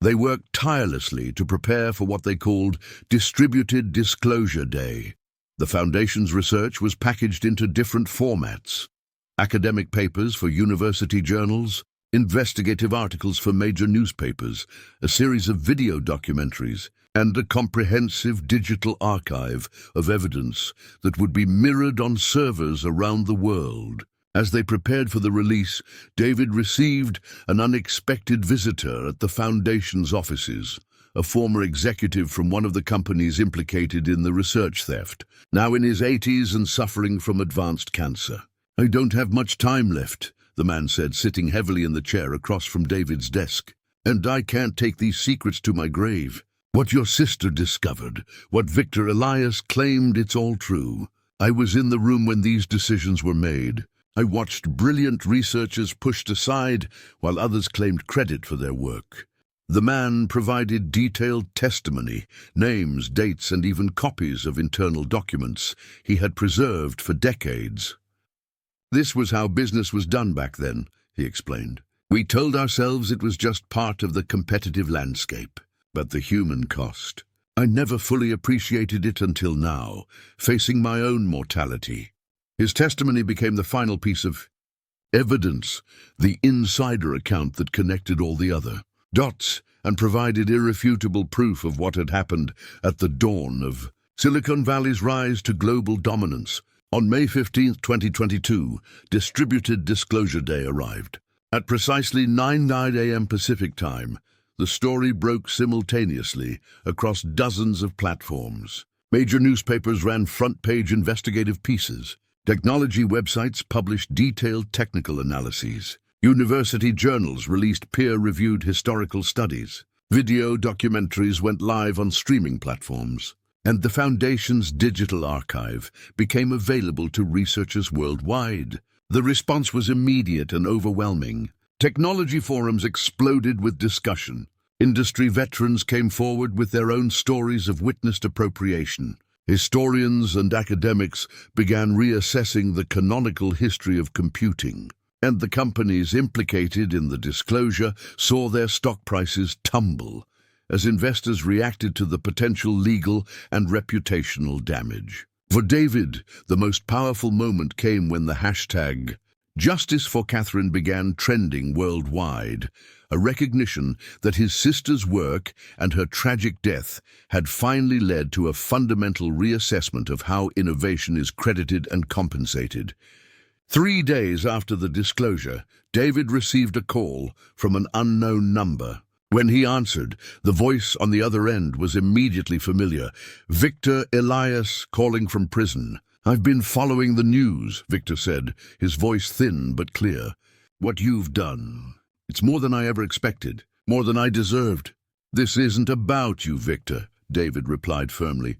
they worked tirelessly to prepare for what they called Distributed Disclosure Day. The Foundation's research was packaged into different formats: academic papers for university journals, investigative articles for major newspapers, a series of video documentaries, and a comprehensive digital archive of evidence that would be mirrored on servers around the world. As they prepared for the release, David received an unexpected visitor at the Foundation's offices, a former executive from one of the companies implicated in the research theft, now in his 80s and suffering from advanced cancer. "I don't have much time left," the man said, sitting heavily in the chair across from David's desk. "And I can't take these secrets to my grave. What your sister discovered, what Victor Elias claimed, it's all true. I was in the room when these decisions were made. I watched brilliant researchers pushed aside while others claimed credit for their work." The man provided detailed testimony, names, dates, and even copies of internal documents he had preserved for decades. "This was how business was done back then," he explained. "We told ourselves it was just part of the competitive landscape. But the human cost. I never fully appreciated it until now, facing my own mortality." His testimony became the final piece of evidence, the insider account that connected all the other dots and provided irrefutable proof of what had happened at the dawn of Silicon Valley's rise to global dominance. On May 15, 2022, Distributed Disclosure Day arrived. At precisely 9:09 a.m. Pacific Time, the story broke simultaneously across dozens of platforms. Major newspapers ran front-page investigative pieces. Technology websites published detailed technical analyses. University journals released peer-reviewed historical studies. Video documentaries went live on streaming platforms. And the Foundation's digital archive became available to researchers worldwide. The response was immediate and overwhelming. Technology forums exploded with discussion. Industry veterans came forward with their own stories of witnessed appropriation. Historians and academics began reassessing the canonical history of computing, and the companies implicated in the disclosure saw their stock prices tumble as investors reacted to the potential legal and reputational damage. For David, the most powerful moment came when the hashtag Justice for Catherine began trending worldwide, a recognition that his sister's work and her tragic death had finally led to a fundamental reassessment of how innovation is credited and compensated. 3 days after the disclosure, David received a call from an unknown number. When he answered, the voice on the other end was immediately familiar. Victor Elias calling from prison. "I've been following the news," Victor said, his voice thin but clear. "What you've done It's more than I ever expected, more than I deserved. This isn't about you, Victor, David replied firmly.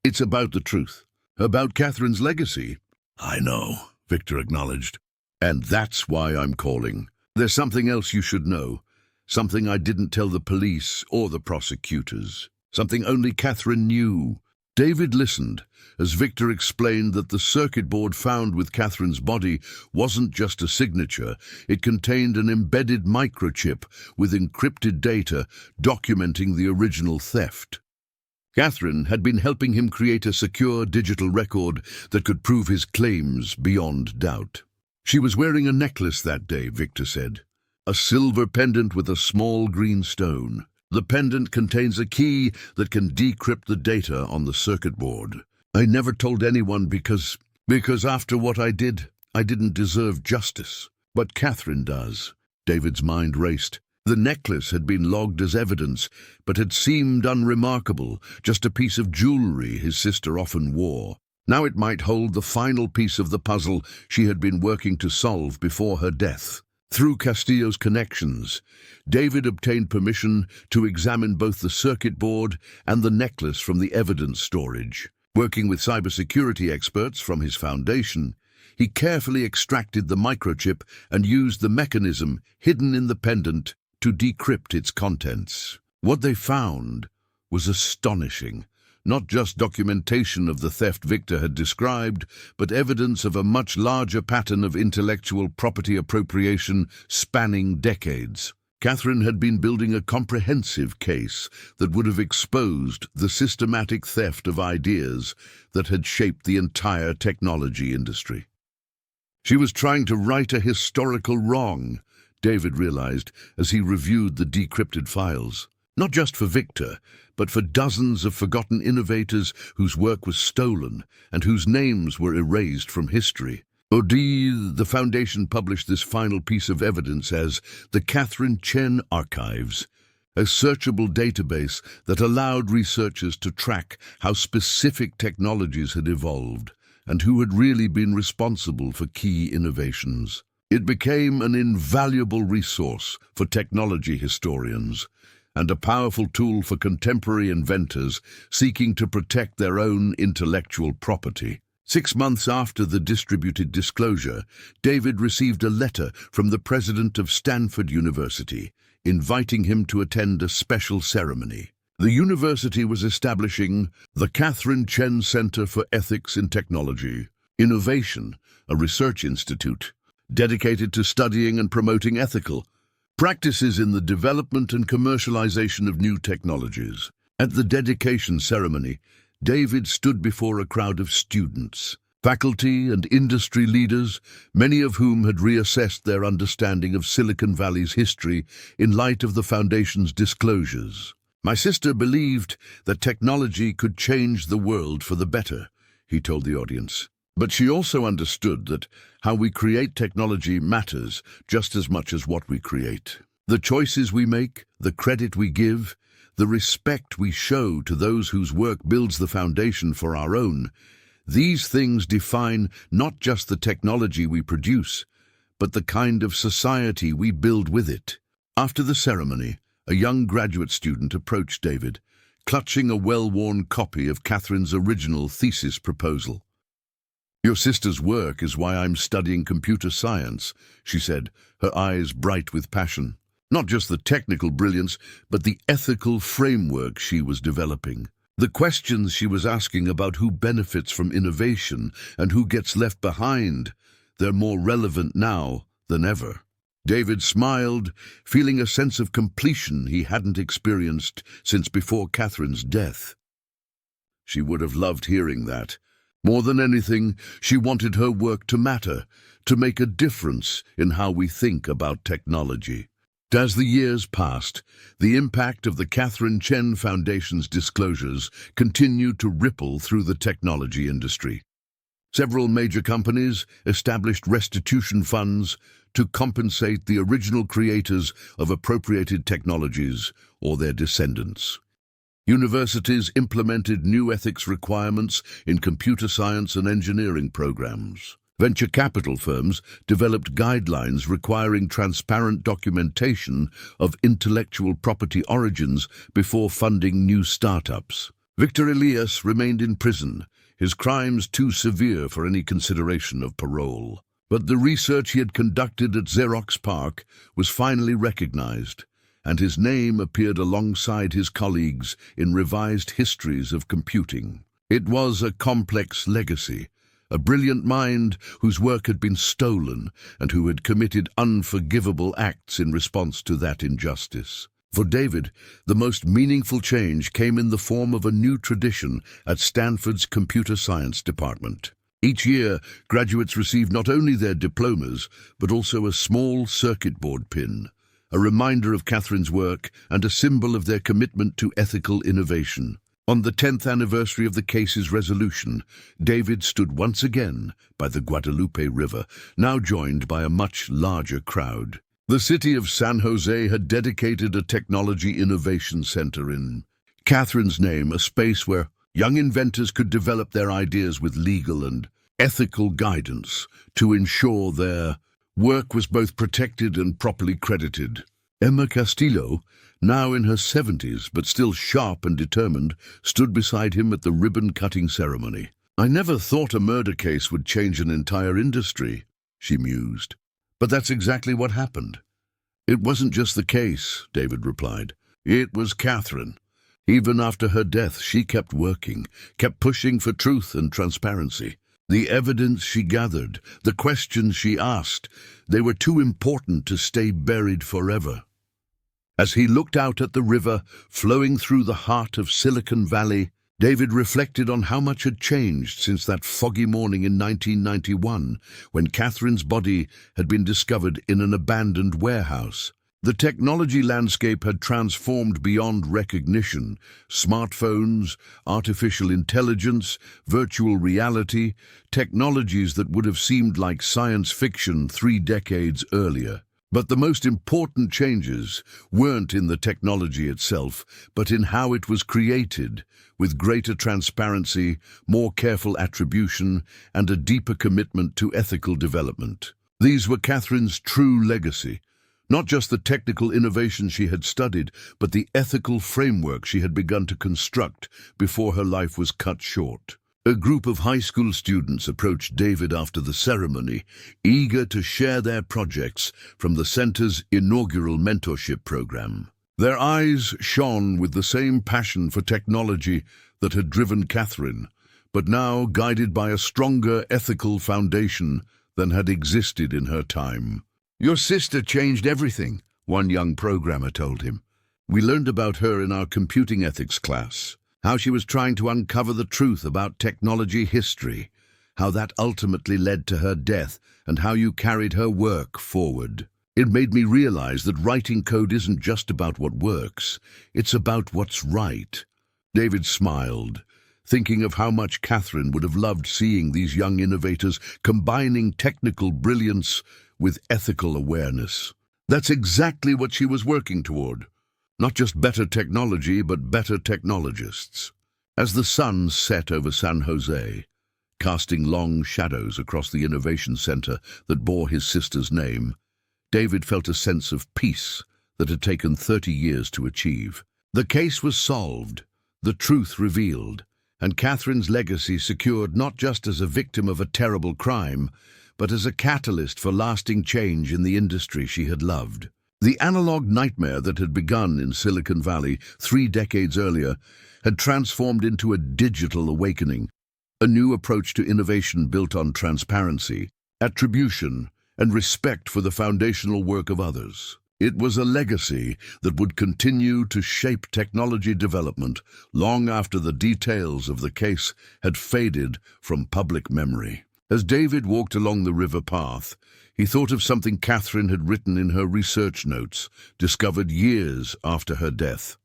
It's about the truth, about Catherine's legacy. I know, Victor acknowledged. And that's why I'm calling. There's something else you should know. Something I didn't tell the police or the prosecutors. Something only Catherine knew. David listened as Victor explained that the circuit board found with Catherine's body wasn't just a signature. It contained an embedded microchip with encrypted data documenting the original theft. Catherine had been helping him create a secure digital record that could prove his claims beyond doubt. She was wearing a necklace that day, Victor said. A silver pendant with a small green stone. The pendant contains a key that can decrypt the data on the circuit board. I never told anyone because after what I did, I didn't deserve justice. But Catherine does. David's mind raced. The necklace had been logged as evidence, but had seemed unremarkable, just a piece of jewelry his sister often wore. Now it might hold the final piece of the puzzle she had been working to solve before her death. Through Castillo's connections, David obtained permission to examine both the circuit board and the necklace from the evidence storage. Working with cybersecurity experts from his foundation, he carefully extracted the microchip and used the mechanism hidden in the pendant to decrypt its contents. What they found was astonishing. Not just documentation of the theft Victor had described, but evidence of a much larger pattern of intellectual property appropriation spanning decades. Catherine had been building a comprehensive case that would have exposed the systematic theft of ideas that had shaped the entire technology industry. She was trying to right a historical wrong, David realized as he reviewed the decrypted files. Not just for Victor, but for dozens of forgotten innovators whose work was stolen and whose names were erased from history. The Foundation published this final piece of evidence as the Catherine Chen Archives, a searchable database that allowed researchers to track how specific technologies had evolved and who had really been responsible for key innovations. It became an invaluable resource for technology historians, and a powerful tool for contemporary inventors seeking to protect their own intellectual property. 6 months after the distributed disclosure, David received a letter from the president of Stanford University, inviting him to attend a special ceremony. The university was establishing the Catherine Chen Center for Ethics in Technology Innovation, a research institute dedicated to studying and promoting ethical practices in the development and commercialization of new technologies. At the dedication ceremony, David stood before a crowd of students, faculty and industry leaders, many of whom had reassessed their understanding of Silicon Valley's history in light of the Foundation's disclosures. My sister believed that technology could change the world for the better, he told the audience. But she also understood that how we create technology matters just as much as what we create. The choices we make, the credit we give, the respect we show to those whose work builds the foundation for our own, these things define not just the technology we produce, but the kind of society we build with it. After the ceremony, a young graduate student approached David, clutching a well-worn copy of Catherine's original thesis proposal. "Your sister's work is why I'm studying computer science," she said, her eyes bright with passion. Not just the technical brilliance, but the ethical framework she was developing. The questions she was asking about who benefits from innovation and who gets left behind, they're more relevant now than ever. David smiled, feeling a sense of completion he hadn't experienced since before Catherine's death. She would have loved hearing that. More than anything, she wanted her work to matter, to make a difference in how we think about technology. As the years passed, the impact of the Catherine Chen Foundation's disclosures continued to ripple through the technology industry. Several major companies established restitution funds to compensate the original creators of appropriated technologies or their descendants. Universities implemented new ethics requirements in computer science and engineering programs. Venture capital firms developed guidelines requiring transparent documentation of intellectual property origins before funding new startups. Victor Elias remained in prison, his crimes too severe for any consideration of parole. But the research he had conducted at Xerox PARC was finally recognized, and his name appeared alongside his colleagues in revised histories of computing. It was a complex legacy, a brilliant mind whose work had been stolen and who had committed unforgivable acts in response to that injustice. For David, the most meaningful change came in the form of a new tradition at Stanford's computer science department. Each year, graduates received not only their diplomas, but also a small circuit board pin, a reminder of Catherine's work and a symbol of their commitment to ethical innovation. On the 10th anniversary of the case's resolution, David stood once again by the Guadalupe River, now joined by a much larger crowd. The city of San Jose had dedicated a technology innovation center in Catherine's name, a space where young inventors could develop their ideas with legal and ethical guidance to ensure their work was both protected and properly credited. Emma Castillo, now in her 70s but still sharp and determined, stood beside him at the ribbon-cutting ceremony. "I never thought a murder case would change an entire industry," she mused. "But that's exactly what happened." "It wasn't just the case," David replied. "It was Catherine. Even after her death, she kept working, kept pushing for truth and transparency. The evidence she gathered, the questions she asked, they were too important to stay buried forever." As he looked out at the river flowing through the heart of Silicon Valley, David reflected on how much had changed since that foggy morning in 1991, when Catherine's body had been discovered in an abandoned warehouse. The technology landscape had transformed beyond recognition. Smartphones, artificial intelligence, virtual reality, technologies that would have seemed like science fiction 3 decades earlier. But the most important changes weren't in the technology itself, but in how it was created, with greater transparency, more careful attribution, and a deeper commitment to ethical development. These were Catherine's true legacy. Not just the technical innovation she had studied, but the ethical framework she had begun to construct before her life was cut short. A group of high school students approached David after the ceremony, eager to share their projects from the center's inaugural mentorship program. Their eyes shone with the same passion for technology that had driven Catherine, but now guided by a stronger ethical foundation than had existed in her time. "Your sister changed everything," one young programmer told him. "We learned about her in our computing ethics class, how she was trying to uncover the truth about technology history, how that ultimately led to her death, and how you carried her work forward. It made me realize that writing code isn't just about what works, it's about what's right." David smiled, thinking of how much Catherine would have loved seeing these young innovators combining technical brilliance with ethical awareness. That's exactly what she was working toward. Not just better technology, but better technologists. As the sun set over San Jose, casting long shadows across the innovation center that bore his sister's name, David felt a sense of peace that had taken 30 years to achieve. The case was solved, the truth revealed, and Catherine's legacy secured not just as a victim of a terrible crime, but as a catalyst for lasting change in the industry she had loved. The analog nightmare that had begun in Silicon Valley 3 decades earlier had transformed into a digital awakening, a new approach to innovation built on transparency, attribution, and respect for the foundational work of others. It was a legacy that would continue to shape technology development long after the details of the case had faded from public memory. As David walked along the river path, he thought of something Catherine had written in her research notes, discovered years after her death.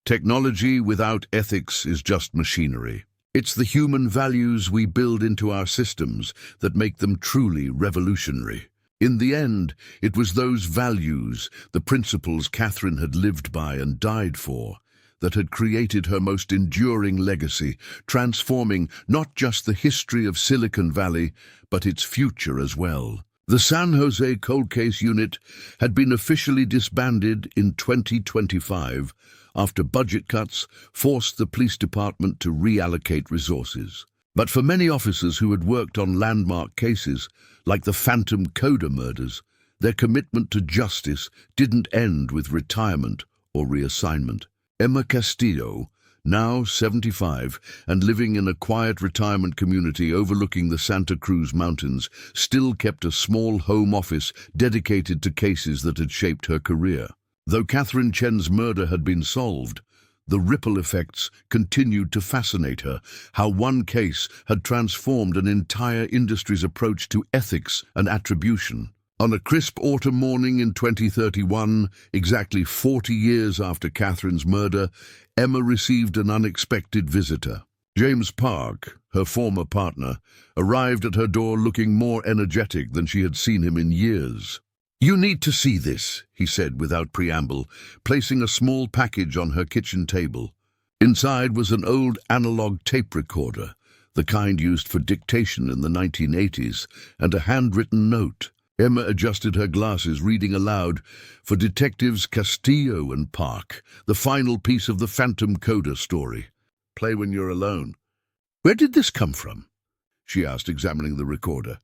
"Technology without ethics is just machinery. It's the human values we build into our systems that make them truly revolutionary." In the end, it was those values, the principles Catherine had lived by and died for, that had created her most enduring legacy, transforming not just the history of Silicon Valley, but its future as well. The San Jose Cold Case Unit had been officially disbanded in 2025 after budget cuts forced the police department to reallocate resources. But for many officers who had worked on landmark cases, like the Phantom Coda murders, their commitment to justice didn't end with retirement or reassignment. Emma Castillo, now 75 and living in a quiet retirement community overlooking the Santa Cruz Mountains, still kept a small home office dedicated to cases that had shaped her career. Though Catherine Chen's murder had been solved, the ripple effects continued to fascinate her, how one case had transformed an entire industry's approach to ethics and attribution. On a crisp autumn morning in 2031, exactly 40 years after Catherine's murder, Emma received an unexpected visitor. James Park, her former partner, arrived at her door looking more energetic than she had seen him in years. "You need to see this," he said without preamble, placing a small package on her kitchen table. Inside was an old analog tape recorder, the kind used for dictation in the 1980s, and a handwritten note. Emma adjusted her glasses, reading aloud, "For Detectives Castillo and Park, the final piece of the Phantom Coda story. Play when you're alone." "Where did this come from?" she asked, examining the recorder.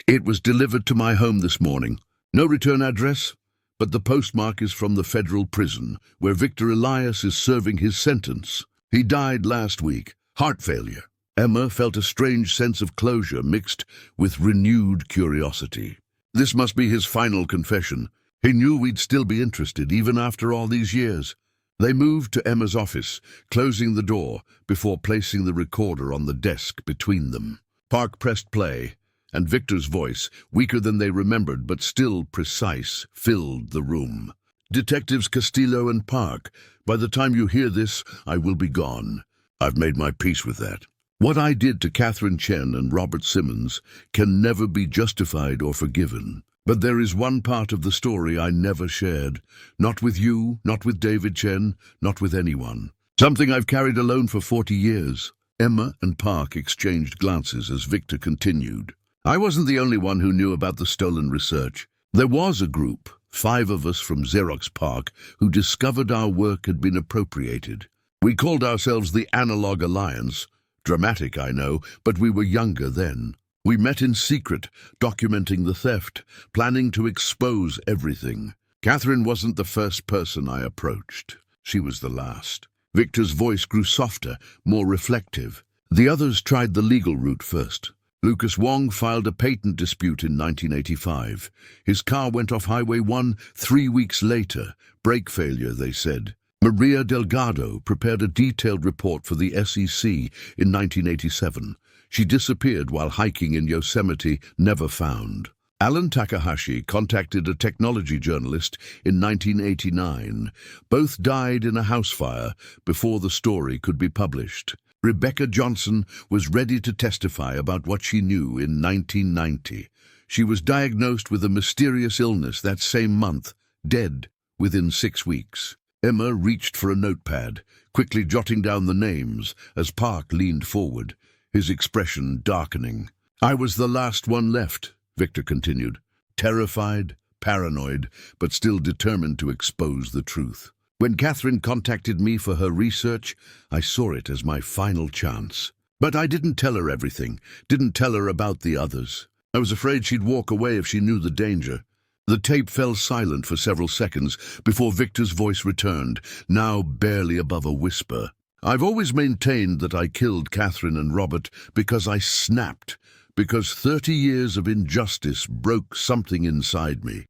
"It was delivered to my home this morning. No return address, but the postmark is from the federal prison, where Victor Elias is serving his sentence. He died last week, heart failure." Emma felt a strange sense of closure mixed with renewed curiosity. This must be his final confession. He knew we'd still be interested, even after all these years. They moved to Emma's office, closing the door before placing the recorder on the desk between them. Park pressed play, and Victor's voice, weaker than they remembered but still precise, filled the room. "Detectives Castillo and Park, by the time you hear this, I will be gone. I've made my peace with that. What I did to Catherine Chen and Robert Simmons can never be justified or forgiven. But there is one part of the story I never shared. Not with you, not with David Chen, not with anyone. Something I've carried alone for 40 years. Emma and Park exchanged glances as Victor continued. "I wasn't the only one who knew about the stolen research. There was a group, 5 of us from Xerox PARC, who discovered our work had been appropriated. We called ourselves the Analog Alliance. Dramatic, I know, but we were younger then. We met in secret, documenting the theft, planning to expose everything. Catherine wasn't the first person I approached. She was the last." Victor's voice grew softer, more reflective. "The others tried the legal route first. Lucas Wong filed a patent dispute in 1985. His car went off Highway 1 3 weeks later. Brake failure, they said. Maria Delgado prepared a detailed report for the SEC in 1987. She disappeared while hiking in Yosemite, never found. Alan Takahashi contacted a technology journalist in 1989. Both died in a house fire before the story could be published. Rebecca Johnson was ready to testify about what she knew in 1990. She was diagnosed with a mysterious illness that same month, dead within 6 weeks. Emma reached for a notepad, quickly jotting down the names as Park leaned forward, his expression darkening. "I was the last one left," Victor continued, terrified, paranoid, but still determined to expose the truth. "When Catherine contacted me for her research, I saw it as my final chance. But I didn't tell her everything, didn't tell her about the others. I was afraid she'd walk away if she knew the danger." The tape fell silent for several seconds before Victor's voice returned, now barely above a whisper. "I've always maintained that I killed Catherine and Robert because I snapped, because 30 years of injustice broke something inside me.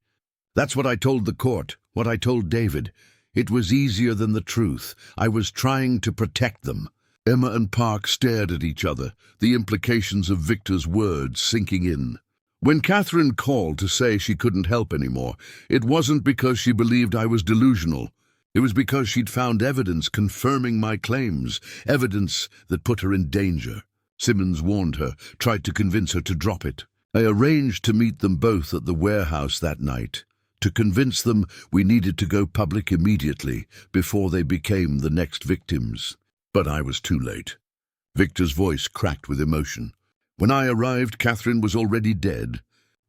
That's what I told the court, what I told David. It was easier than the truth. I was trying to protect them." Emma and Park stared at each other, the implications of Victor's words sinking in. "When Catherine called to say she couldn't help anymore, it wasn't because she believed I was delusional. It was because she'd found evidence confirming my claims, evidence that put her in danger. Simmons warned her, tried to convince her to drop it. I arranged to meet them both at the warehouse that night. To convince them, we needed to go public immediately, before they became the next victims. But I was too late. Victor's voice cracked with emotion. When I arrived, Catherine was already dead.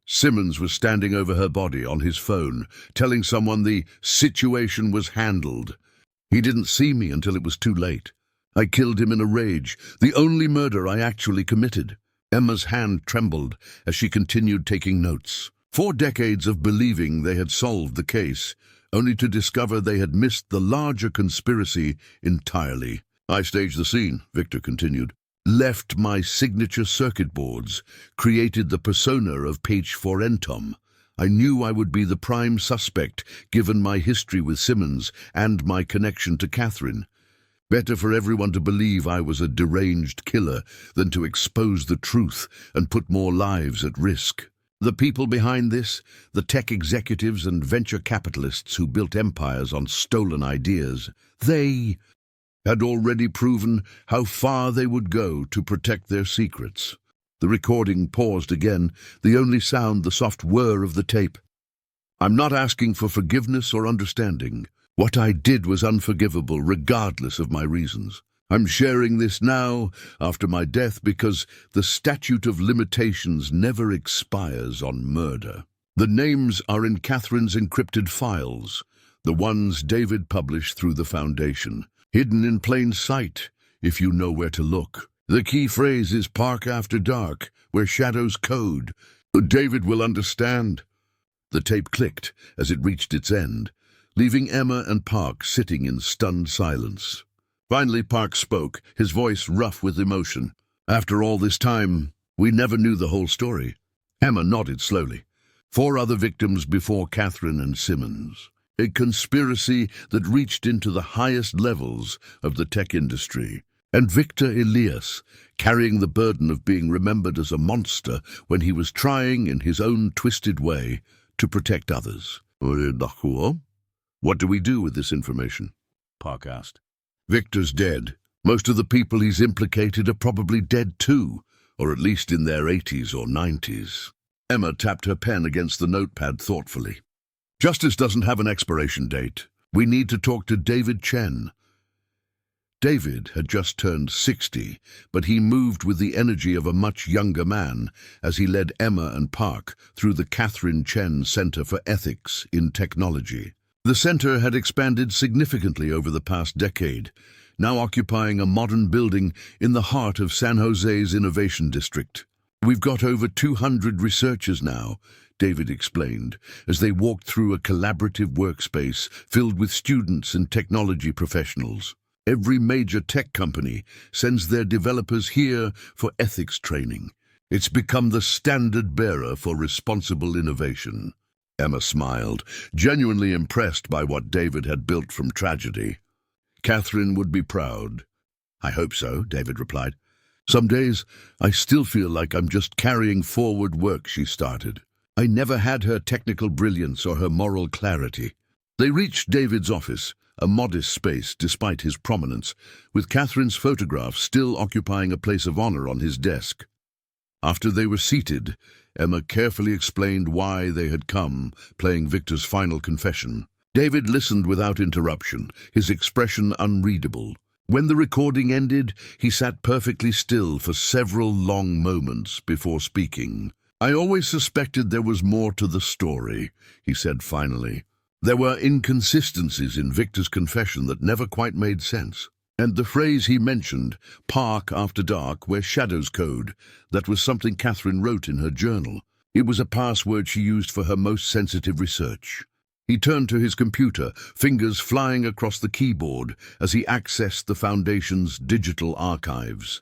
Simmons was standing over her body on his phone, telling someone the situation was handled. He didn't see me until it was too late. I killed him in a rage, the only murder I actually committed. Emma's hand trembled as she continued taking notes. 4 decades of believing they had solved the case, only to discover they had missed the larger conspiracy entirely. I staged the scene, Victor continued. Left my signature circuit boards, created the persona of Page Forentom. I knew I would be the prime suspect, given my history with Simmons and my connection to Catherine. Better for everyone to believe I was a deranged killer than to expose the truth and put more lives at risk. The people behind this, the tech executives and venture capitalists who built empires on stolen ideas, they had already proven how far they would go to protect their secrets. The recording paused again, the only sound the soft whir of the tape. I'm not asking for forgiveness or understanding. What I did was unforgivable, regardless of my reasons. I'm sharing this now, after my death, because the statute of limitations never expires on murder. The names are in Catherine's encrypted files, the ones David published through the Foundation. Hidden in plain sight, if you know where to look. The key phrase is "Park after dark," where shadows code. David will understand. The tape clicked as it reached its end, leaving Emma and Park sitting in stunned silence. Finally, Park spoke, his voice rough with emotion. After all this time, we never knew the whole story. Emma nodded slowly. 4 other victims before Catherine and Simmons. A conspiracy that reached into the highest levels of the tech industry. And Victor Elias, carrying the burden of being remembered as a monster when he was trying, in his own twisted way, to protect others. What do we do with this information? Park asked. Victor's dead. Most of the people he's implicated are probably dead too, or at least in their 80s or 90s. Emma tapped her pen against the notepad thoughtfully. Justice doesn't have an expiration date. We need to talk to David Chen. David had just turned 60, but he moved with the energy of a much younger man as he led Emma and Park through the Catherine Chen Center for Ethics in Technology. The center had expanded significantly over the past decade, now occupying a modern building in the heart of San Jose's Innovation District. We've got over 200 researchers now, David explained, as they walked through a collaborative workspace filled with students and technology professionals. Every major tech company sends their developers here for ethics training. It's become the standard bearer for responsible innovation. Emma smiled, genuinely impressed by what David had built from tragedy. Catherine would be proud. I hope so, David replied. Some days, I still feel like I'm just carrying forward work she started. I never had her technical brilliance or her moral clarity. They reached David's office, a modest space despite his prominence, with Catherine's photograph still occupying a place of honor on his desk. After they were seated, Emma carefully explained why they had come, playing Victor's final confession. David listened without interruption, his expression unreadable. When the recording ended, he sat perfectly still for several long moments before speaking. I always suspected there was more to the story, he said finally. There were inconsistencies in Victor's confession that never quite made sense. And the phrase he mentioned, "Park after dark, where shadows code," that was something Catherine wrote in her journal. It was a password she used for her most sensitive research. He turned to his computer, fingers flying across the keyboard as he accessed the Foundation's digital archives.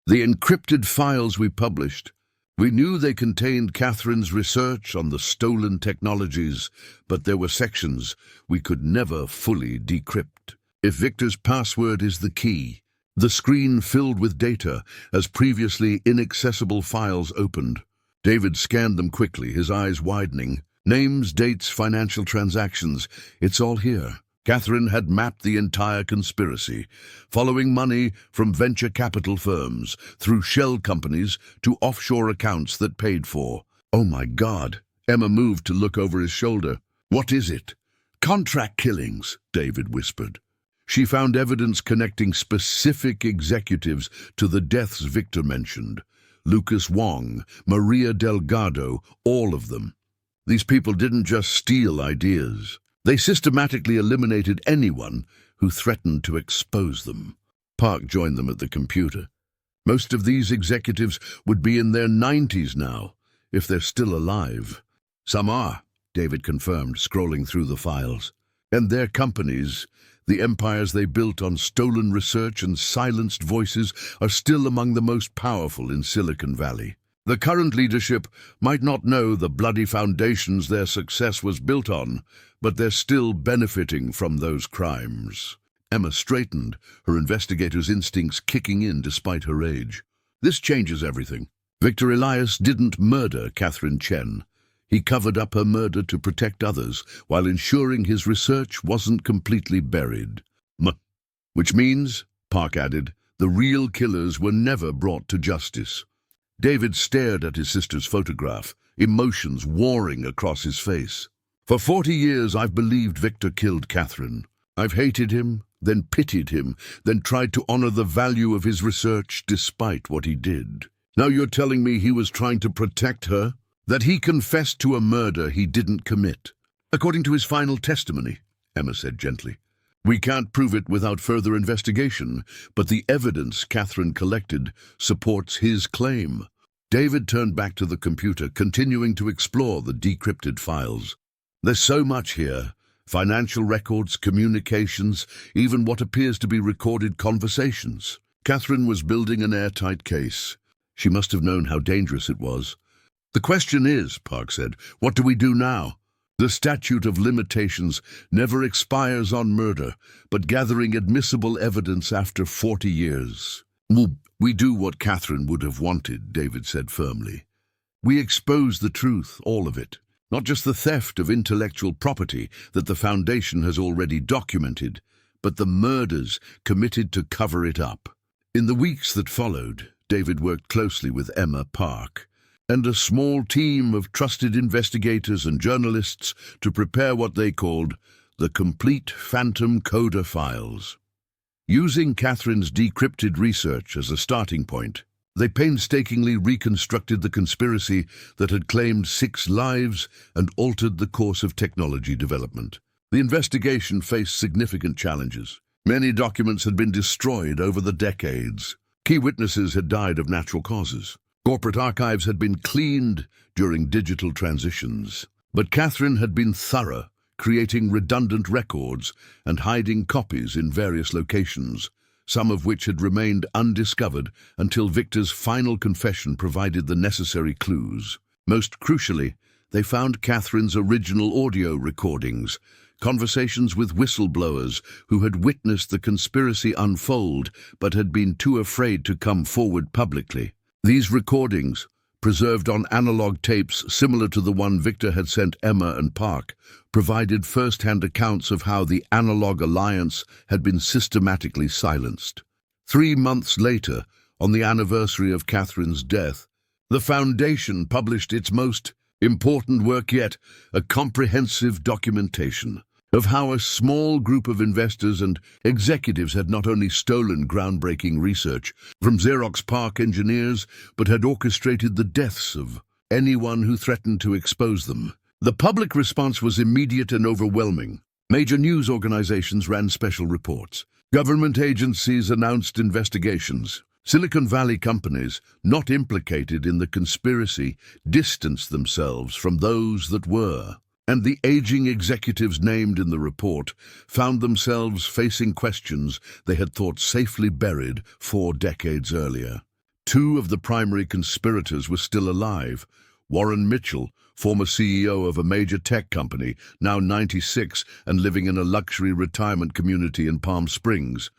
The encrypted files we published. We knew they contained Catherine's research on the stolen technologies, but there were sections we could never fully decrypt. If Victor's password is the key, the screen filled with data as previously inaccessible files opened. David scanned them quickly, his eyes widening. Names, dates, financial transactions, it's all here. Catherine had mapped the entire conspiracy, following money from venture capital firms, through shell companies to offshore accounts that paid for. Oh my God! Emma moved to look over his shoulder. What is it? Contract killings, David whispered. She found evidence connecting specific executives to the deaths Victor mentioned. Lucas Wong, Maria Delgado, all of them. These people didn't just steal ideas. They systematically eliminated anyone who threatened to expose them. Park joined them at the computer. Most of these executives would be in their 90s now, if they're still alive. Some are, David confirmed, scrolling through the files. And their companies, the empires they built on stolen research and silenced voices, are still among the most powerful in Silicon Valley. The current leadership might not know the bloody foundations their success was built on, but they're still benefiting from those crimes. Emma straightened, her investigator's instincts kicking in despite her age. This changes everything. Victor Elias didn't murder Catherine Chen. He covered up her murder to protect others, while ensuring his research wasn't completely buried. Which means, Park added, the real killers were never brought to justice. David stared at his sister's photograph, emotions warring across his face. For 40 years I've believed Victor killed Catherine. I've hated him, then pitied him, then tried to honor the value of his research despite what he did. Now you're telling me he was trying to protect her? That he confessed to a murder he didn't commit? According to his final testimony, Emma said gently. We can't prove it without further investigation, but the evidence Catherine collected supports his claim. David turned back to the computer, continuing to explore the decrypted files. There's so much here. Financial records, communications, even what appears to be recorded conversations. Catherine was building an airtight case. She must have known how dangerous it was. The question is, Park said, what do we do now? The statute of limitations never expires on murder, but gathering admissible evidence after 40 years. We do what Catherine would have wanted, David said firmly. We expose the truth, all of it. Not just the theft of intellectual property that the Foundation has already documented, but the murders committed to cover it up. In the weeks that followed, David worked closely with Emma, Park, and a small team of trusted investigators and journalists to prepare what they called the complete Phantom Coder files. Using Catherine's decrypted research as a starting point, they painstakingly reconstructed the conspiracy that had claimed 6 lives and altered the course of technology development. The investigation faced significant challenges. Many documents had been destroyed over the decades. Key witnesses had died of natural causes. Corporate archives had been cleaned during digital transitions. But Catherine had been thorough, creating redundant records and hiding copies in various locations, some of which had remained undiscovered until Victor's final confession provided the necessary clues. Most crucially, they found Catherine's original audio recordings, conversations with whistleblowers who had witnessed the conspiracy unfold but had been too afraid to come forward publicly. These recordings, preserved on analog tapes similar to the one Victor had sent Emma and Park, provided first-hand accounts of how the analog alliance had been systematically silenced. 3 months later, on the anniversary of Catherine's death, the Foundation published its most important work yet, a comprehensive documentation of how a small group of investors and executives had not only stolen groundbreaking research from Xerox PARC engineers, but had orchestrated the deaths of anyone who threatened to expose them. The public response was immediate and overwhelming. Major news organizations ran special reports. Government agencies announced investigations. Silicon Valley companies, not implicated in the conspiracy, distanced themselves from those that were. And the aging executives named in the report found themselves facing questions they had thought safely buried 4 decades earlier. 2 of the primary conspirators were still alive. Warren Mitchell, former CEO of a major tech company, now 96 and living in a luxury retirement community in Palm Springs,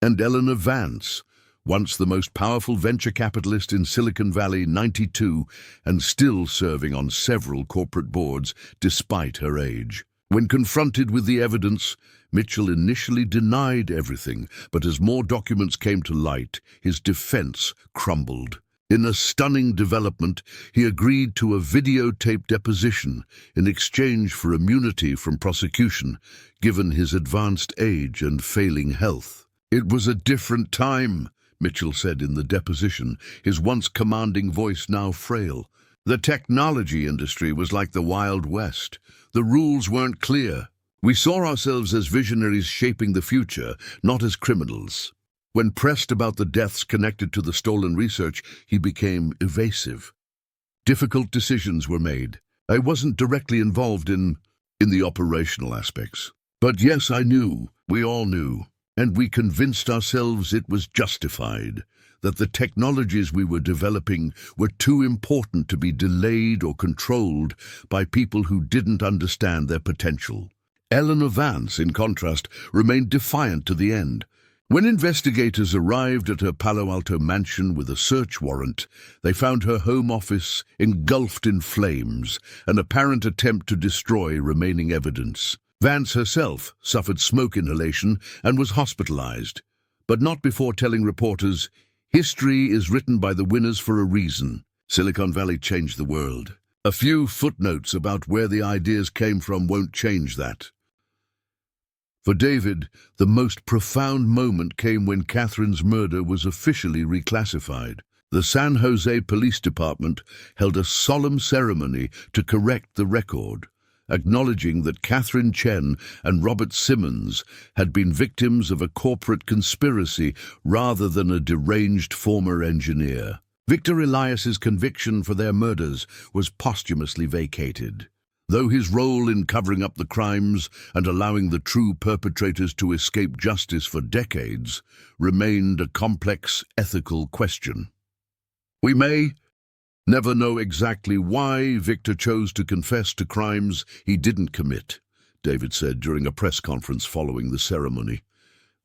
and Eleanor Vance, once the most powerful venture capitalist in Silicon Valley, 92, and still serving on several corporate boards despite her age. When confronted with the evidence, Mitchell initially denied everything, but as more documents came to light, his defense crumbled. In a stunning development, he agreed to a videotape deposition in exchange for immunity from prosecution, given his advanced age and failing health. "It was a different time," Mitchell said in the deposition, his once commanding voice now frail. "The technology industry was like the Wild West. The rules weren't clear. We saw ourselves as visionaries shaping the future, not as criminals." When pressed about the deaths connected to the stolen research, he became evasive. "Difficult decisions were made. I wasn't directly involved in the operational aspects. But yes, I knew, we all knew, and we convinced ourselves it was justified, that the technologies we were developing were too important to be delayed or controlled by people who didn't understand their potential." Eleanor Vance, in contrast, remained defiant to the end. When investigators arrived at her Palo Alto mansion with a search warrant, they found her home office engulfed in flames, an apparent attempt to destroy remaining evidence. Vance herself suffered smoke inhalation and was hospitalized, but not before telling reporters, "History is written by the winners for a reason. Silicon Valley changed the world. A few footnotes about where the ideas came from won't change that." For David, the most profound moment came when Catherine's murder was officially reclassified. The San Jose Police Department held a solemn ceremony to correct the record, acknowledging that Catherine Chen and Robert Simmons had been victims of a corporate conspiracy rather than a deranged former engineer. Victor Elias's conviction for their murders was posthumously vacated, though his role in covering up the crimes and allowing the true perpetrators to escape justice for decades remained a complex ethical question. "We may never know exactly why Victor chose to confess to crimes he didn't commit," David said during a press conference following the ceremony.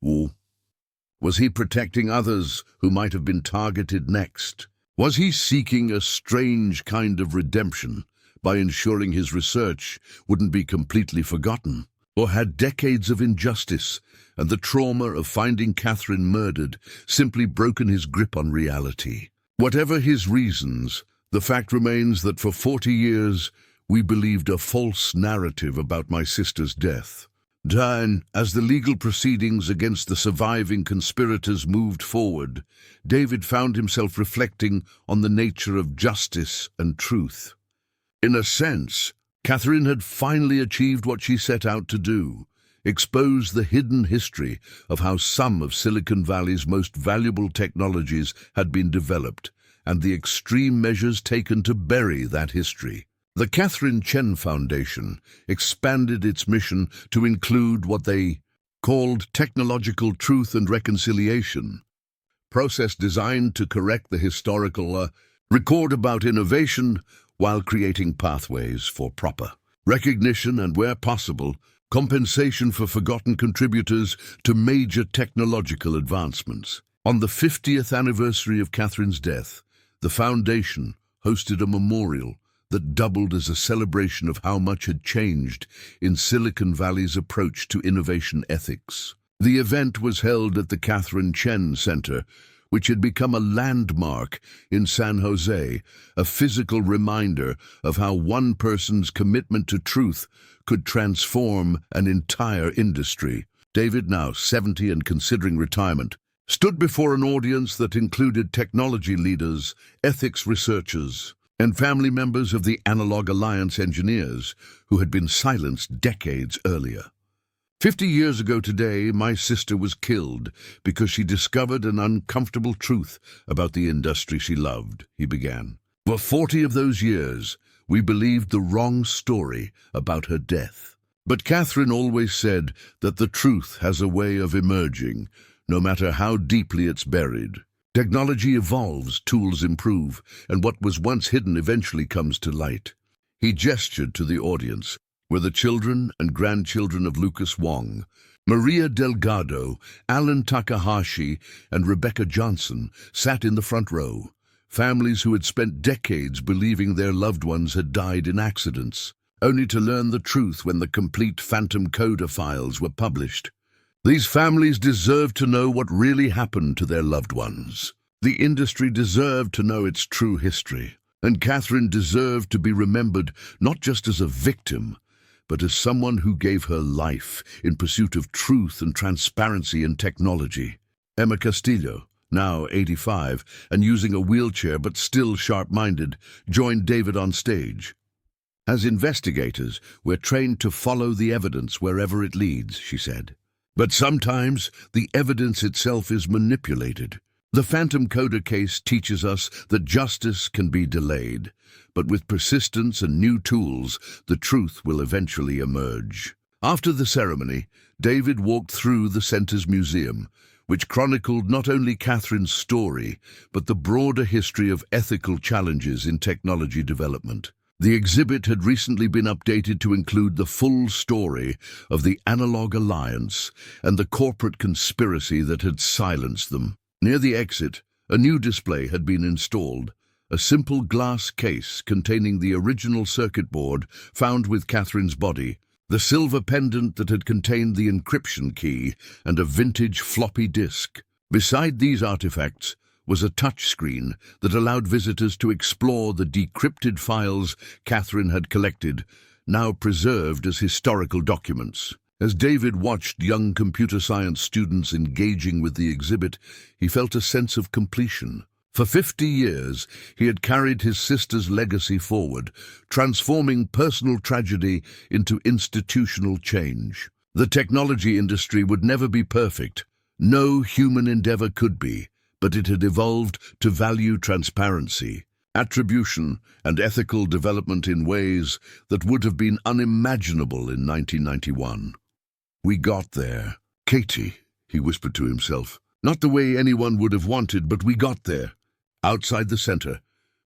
Was he protecting others who might have been targeted next? Was he seeking a strange kind of redemption by ensuring his research wouldn't be completely forgotten? Or had decades of injustice and the trauma of finding Catherine murdered simply broken his grip on reality? Whatever his reasons, the fact remains that for 40 years we believed a false narrative about my sister's death. Then, as the legal proceedings against the surviving conspirators moved forward, David found himself reflecting on the nature of justice and truth. In a sense, Catherine had finally achieved what she set out to do, expose the hidden history of how some of Silicon Valley's most valuable technologies had been developed, and the extreme measures taken to bury that history. The Catherine Chen Foundation expanded its mission to include what they called technological truth and reconciliation, process designed to correct the historical record about innovation while creating pathways for proper recognition and, where possible, compensation for forgotten contributors to major technological advancements. On the 50th anniversary of Catherine's death, the foundation hosted a memorial that doubled as a celebration of how much had changed in Silicon Valley's approach to innovation ethics. The event was held at the Catherine Chen Center, which had become a landmark in San Jose, a physical reminder of how one person's commitment to truth could transform an entire industry. David, now 70 and considering retirement, stood before an audience that included technology leaders, ethics researchers, and family members of the Analog Alliance engineers who had been silenced decades earlier. 50 years ago today, my sister was killed because she discovered an uncomfortable truth about the industry she loved, he began. For 40 of those years, we believed the wrong story about her death. But Catherine always said that the truth has a way of emerging, no matter how deeply it's buried. Technology evolves, tools improve, and what was once hidden eventually comes to light. He gestured to the audience, where the children and grandchildren of Lucas Wong, Maria Delgado, Alan Takahashi, and Rebecca Johnson sat in the front row, families who had spent decades believing their loved ones had died in accidents, only to learn the truth when the complete Phantom Coda files were published. These families deserved to know what really happened to their loved ones. The industry deserved to know its true history, and Catherine deserved to be remembered not just as a victim, but as someone who gave her life in pursuit of truth and transparency in technology. Emma Castillo, now 85, and using a wheelchair but still sharp-minded, joined David on stage. "As investigators, we're trained to follow the evidence wherever it leads," she said. "But sometimes the evidence itself is manipulated. The Phantom Coder case teaches us that justice can be delayed, but with persistence and new tools, the truth will eventually emerge." After the ceremony, David walked through the center's museum, which chronicled not only Catherine's story, but the broader history of ethical challenges in technology development. The exhibit had recently been updated to include the full story of the Analog Alliance and the corporate conspiracy that had silenced them. Near the exit, a new display had been installed, a simple glass case containing the original circuit board found with Catherine's body, the silver pendant that had contained the encryption key, and a vintage floppy disk. Beside these artifacts was a touchscreen that allowed visitors to explore the decrypted files Catherine had collected, now preserved as historical documents. As David watched young computer science students engaging with the exhibit, he felt a sense of completion. For 50 years, he had carried his sister's legacy forward, transforming personal tragedy into institutional change. The technology industry would never be perfect. No human endeavor could be, but it had evolved to value transparency, attribution, and ethical development in ways that would have been unimaginable in 1991. "We got there. Katie," he whispered to himself. "Not the way anyone would have wanted, but we got there." Outside the center,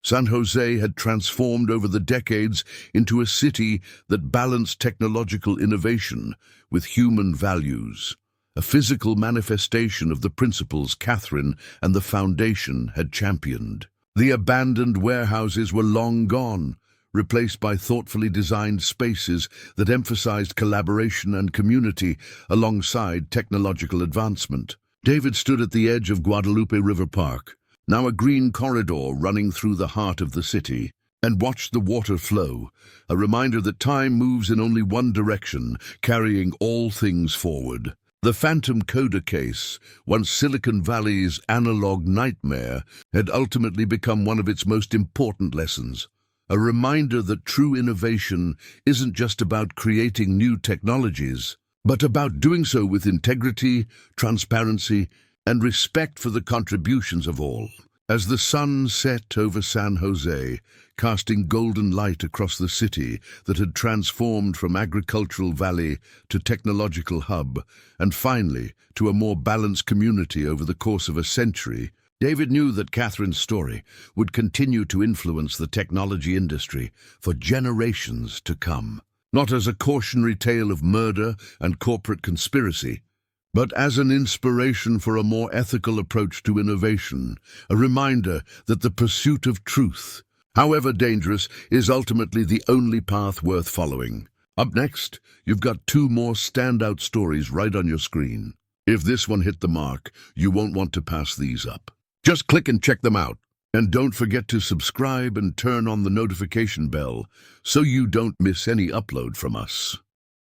San Jose had transformed over the decades into a city that balanced technological innovation with human values, a physical manifestation of the principles Catherine and the Foundation had championed. The abandoned warehouses were long gone, replaced by thoughtfully designed spaces that emphasized collaboration and community alongside technological advancement. David stood at the edge of Guadalupe River Park, now a green corridor running through the heart of the city, and watched the water flow, a reminder that time moves in only one direction, carrying all things forward. The Phantom Coder case, once Silicon Valley's analog nightmare, had ultimately become one of its most important lessons. A reminder that true innovation isn't just about creating new technologies, but about doing so with integrity, transparency, and respect for the contributions of all. As the sun set over San Jose, casting golden light across the city that had transformed from agricultural valley to technological hub, and finally to a more balanced community over the course of a century, David knew that Catherine's story would continue to influence the technology industry for generations to come. Not as a cautionary tale of murder and corporate conspiracy, but as an inspiration for a more ethical approach to innovation, a reminder that the pursuit of truth, however dangerous, is ultimately the only path worth following. Up next, you've got two more standout stories right on your screen. If this one hit the mark, you won't want to pass these up. Just click and check them out. And don't forget to subscribe and turn on the notification bell so you don't miss any upload from us.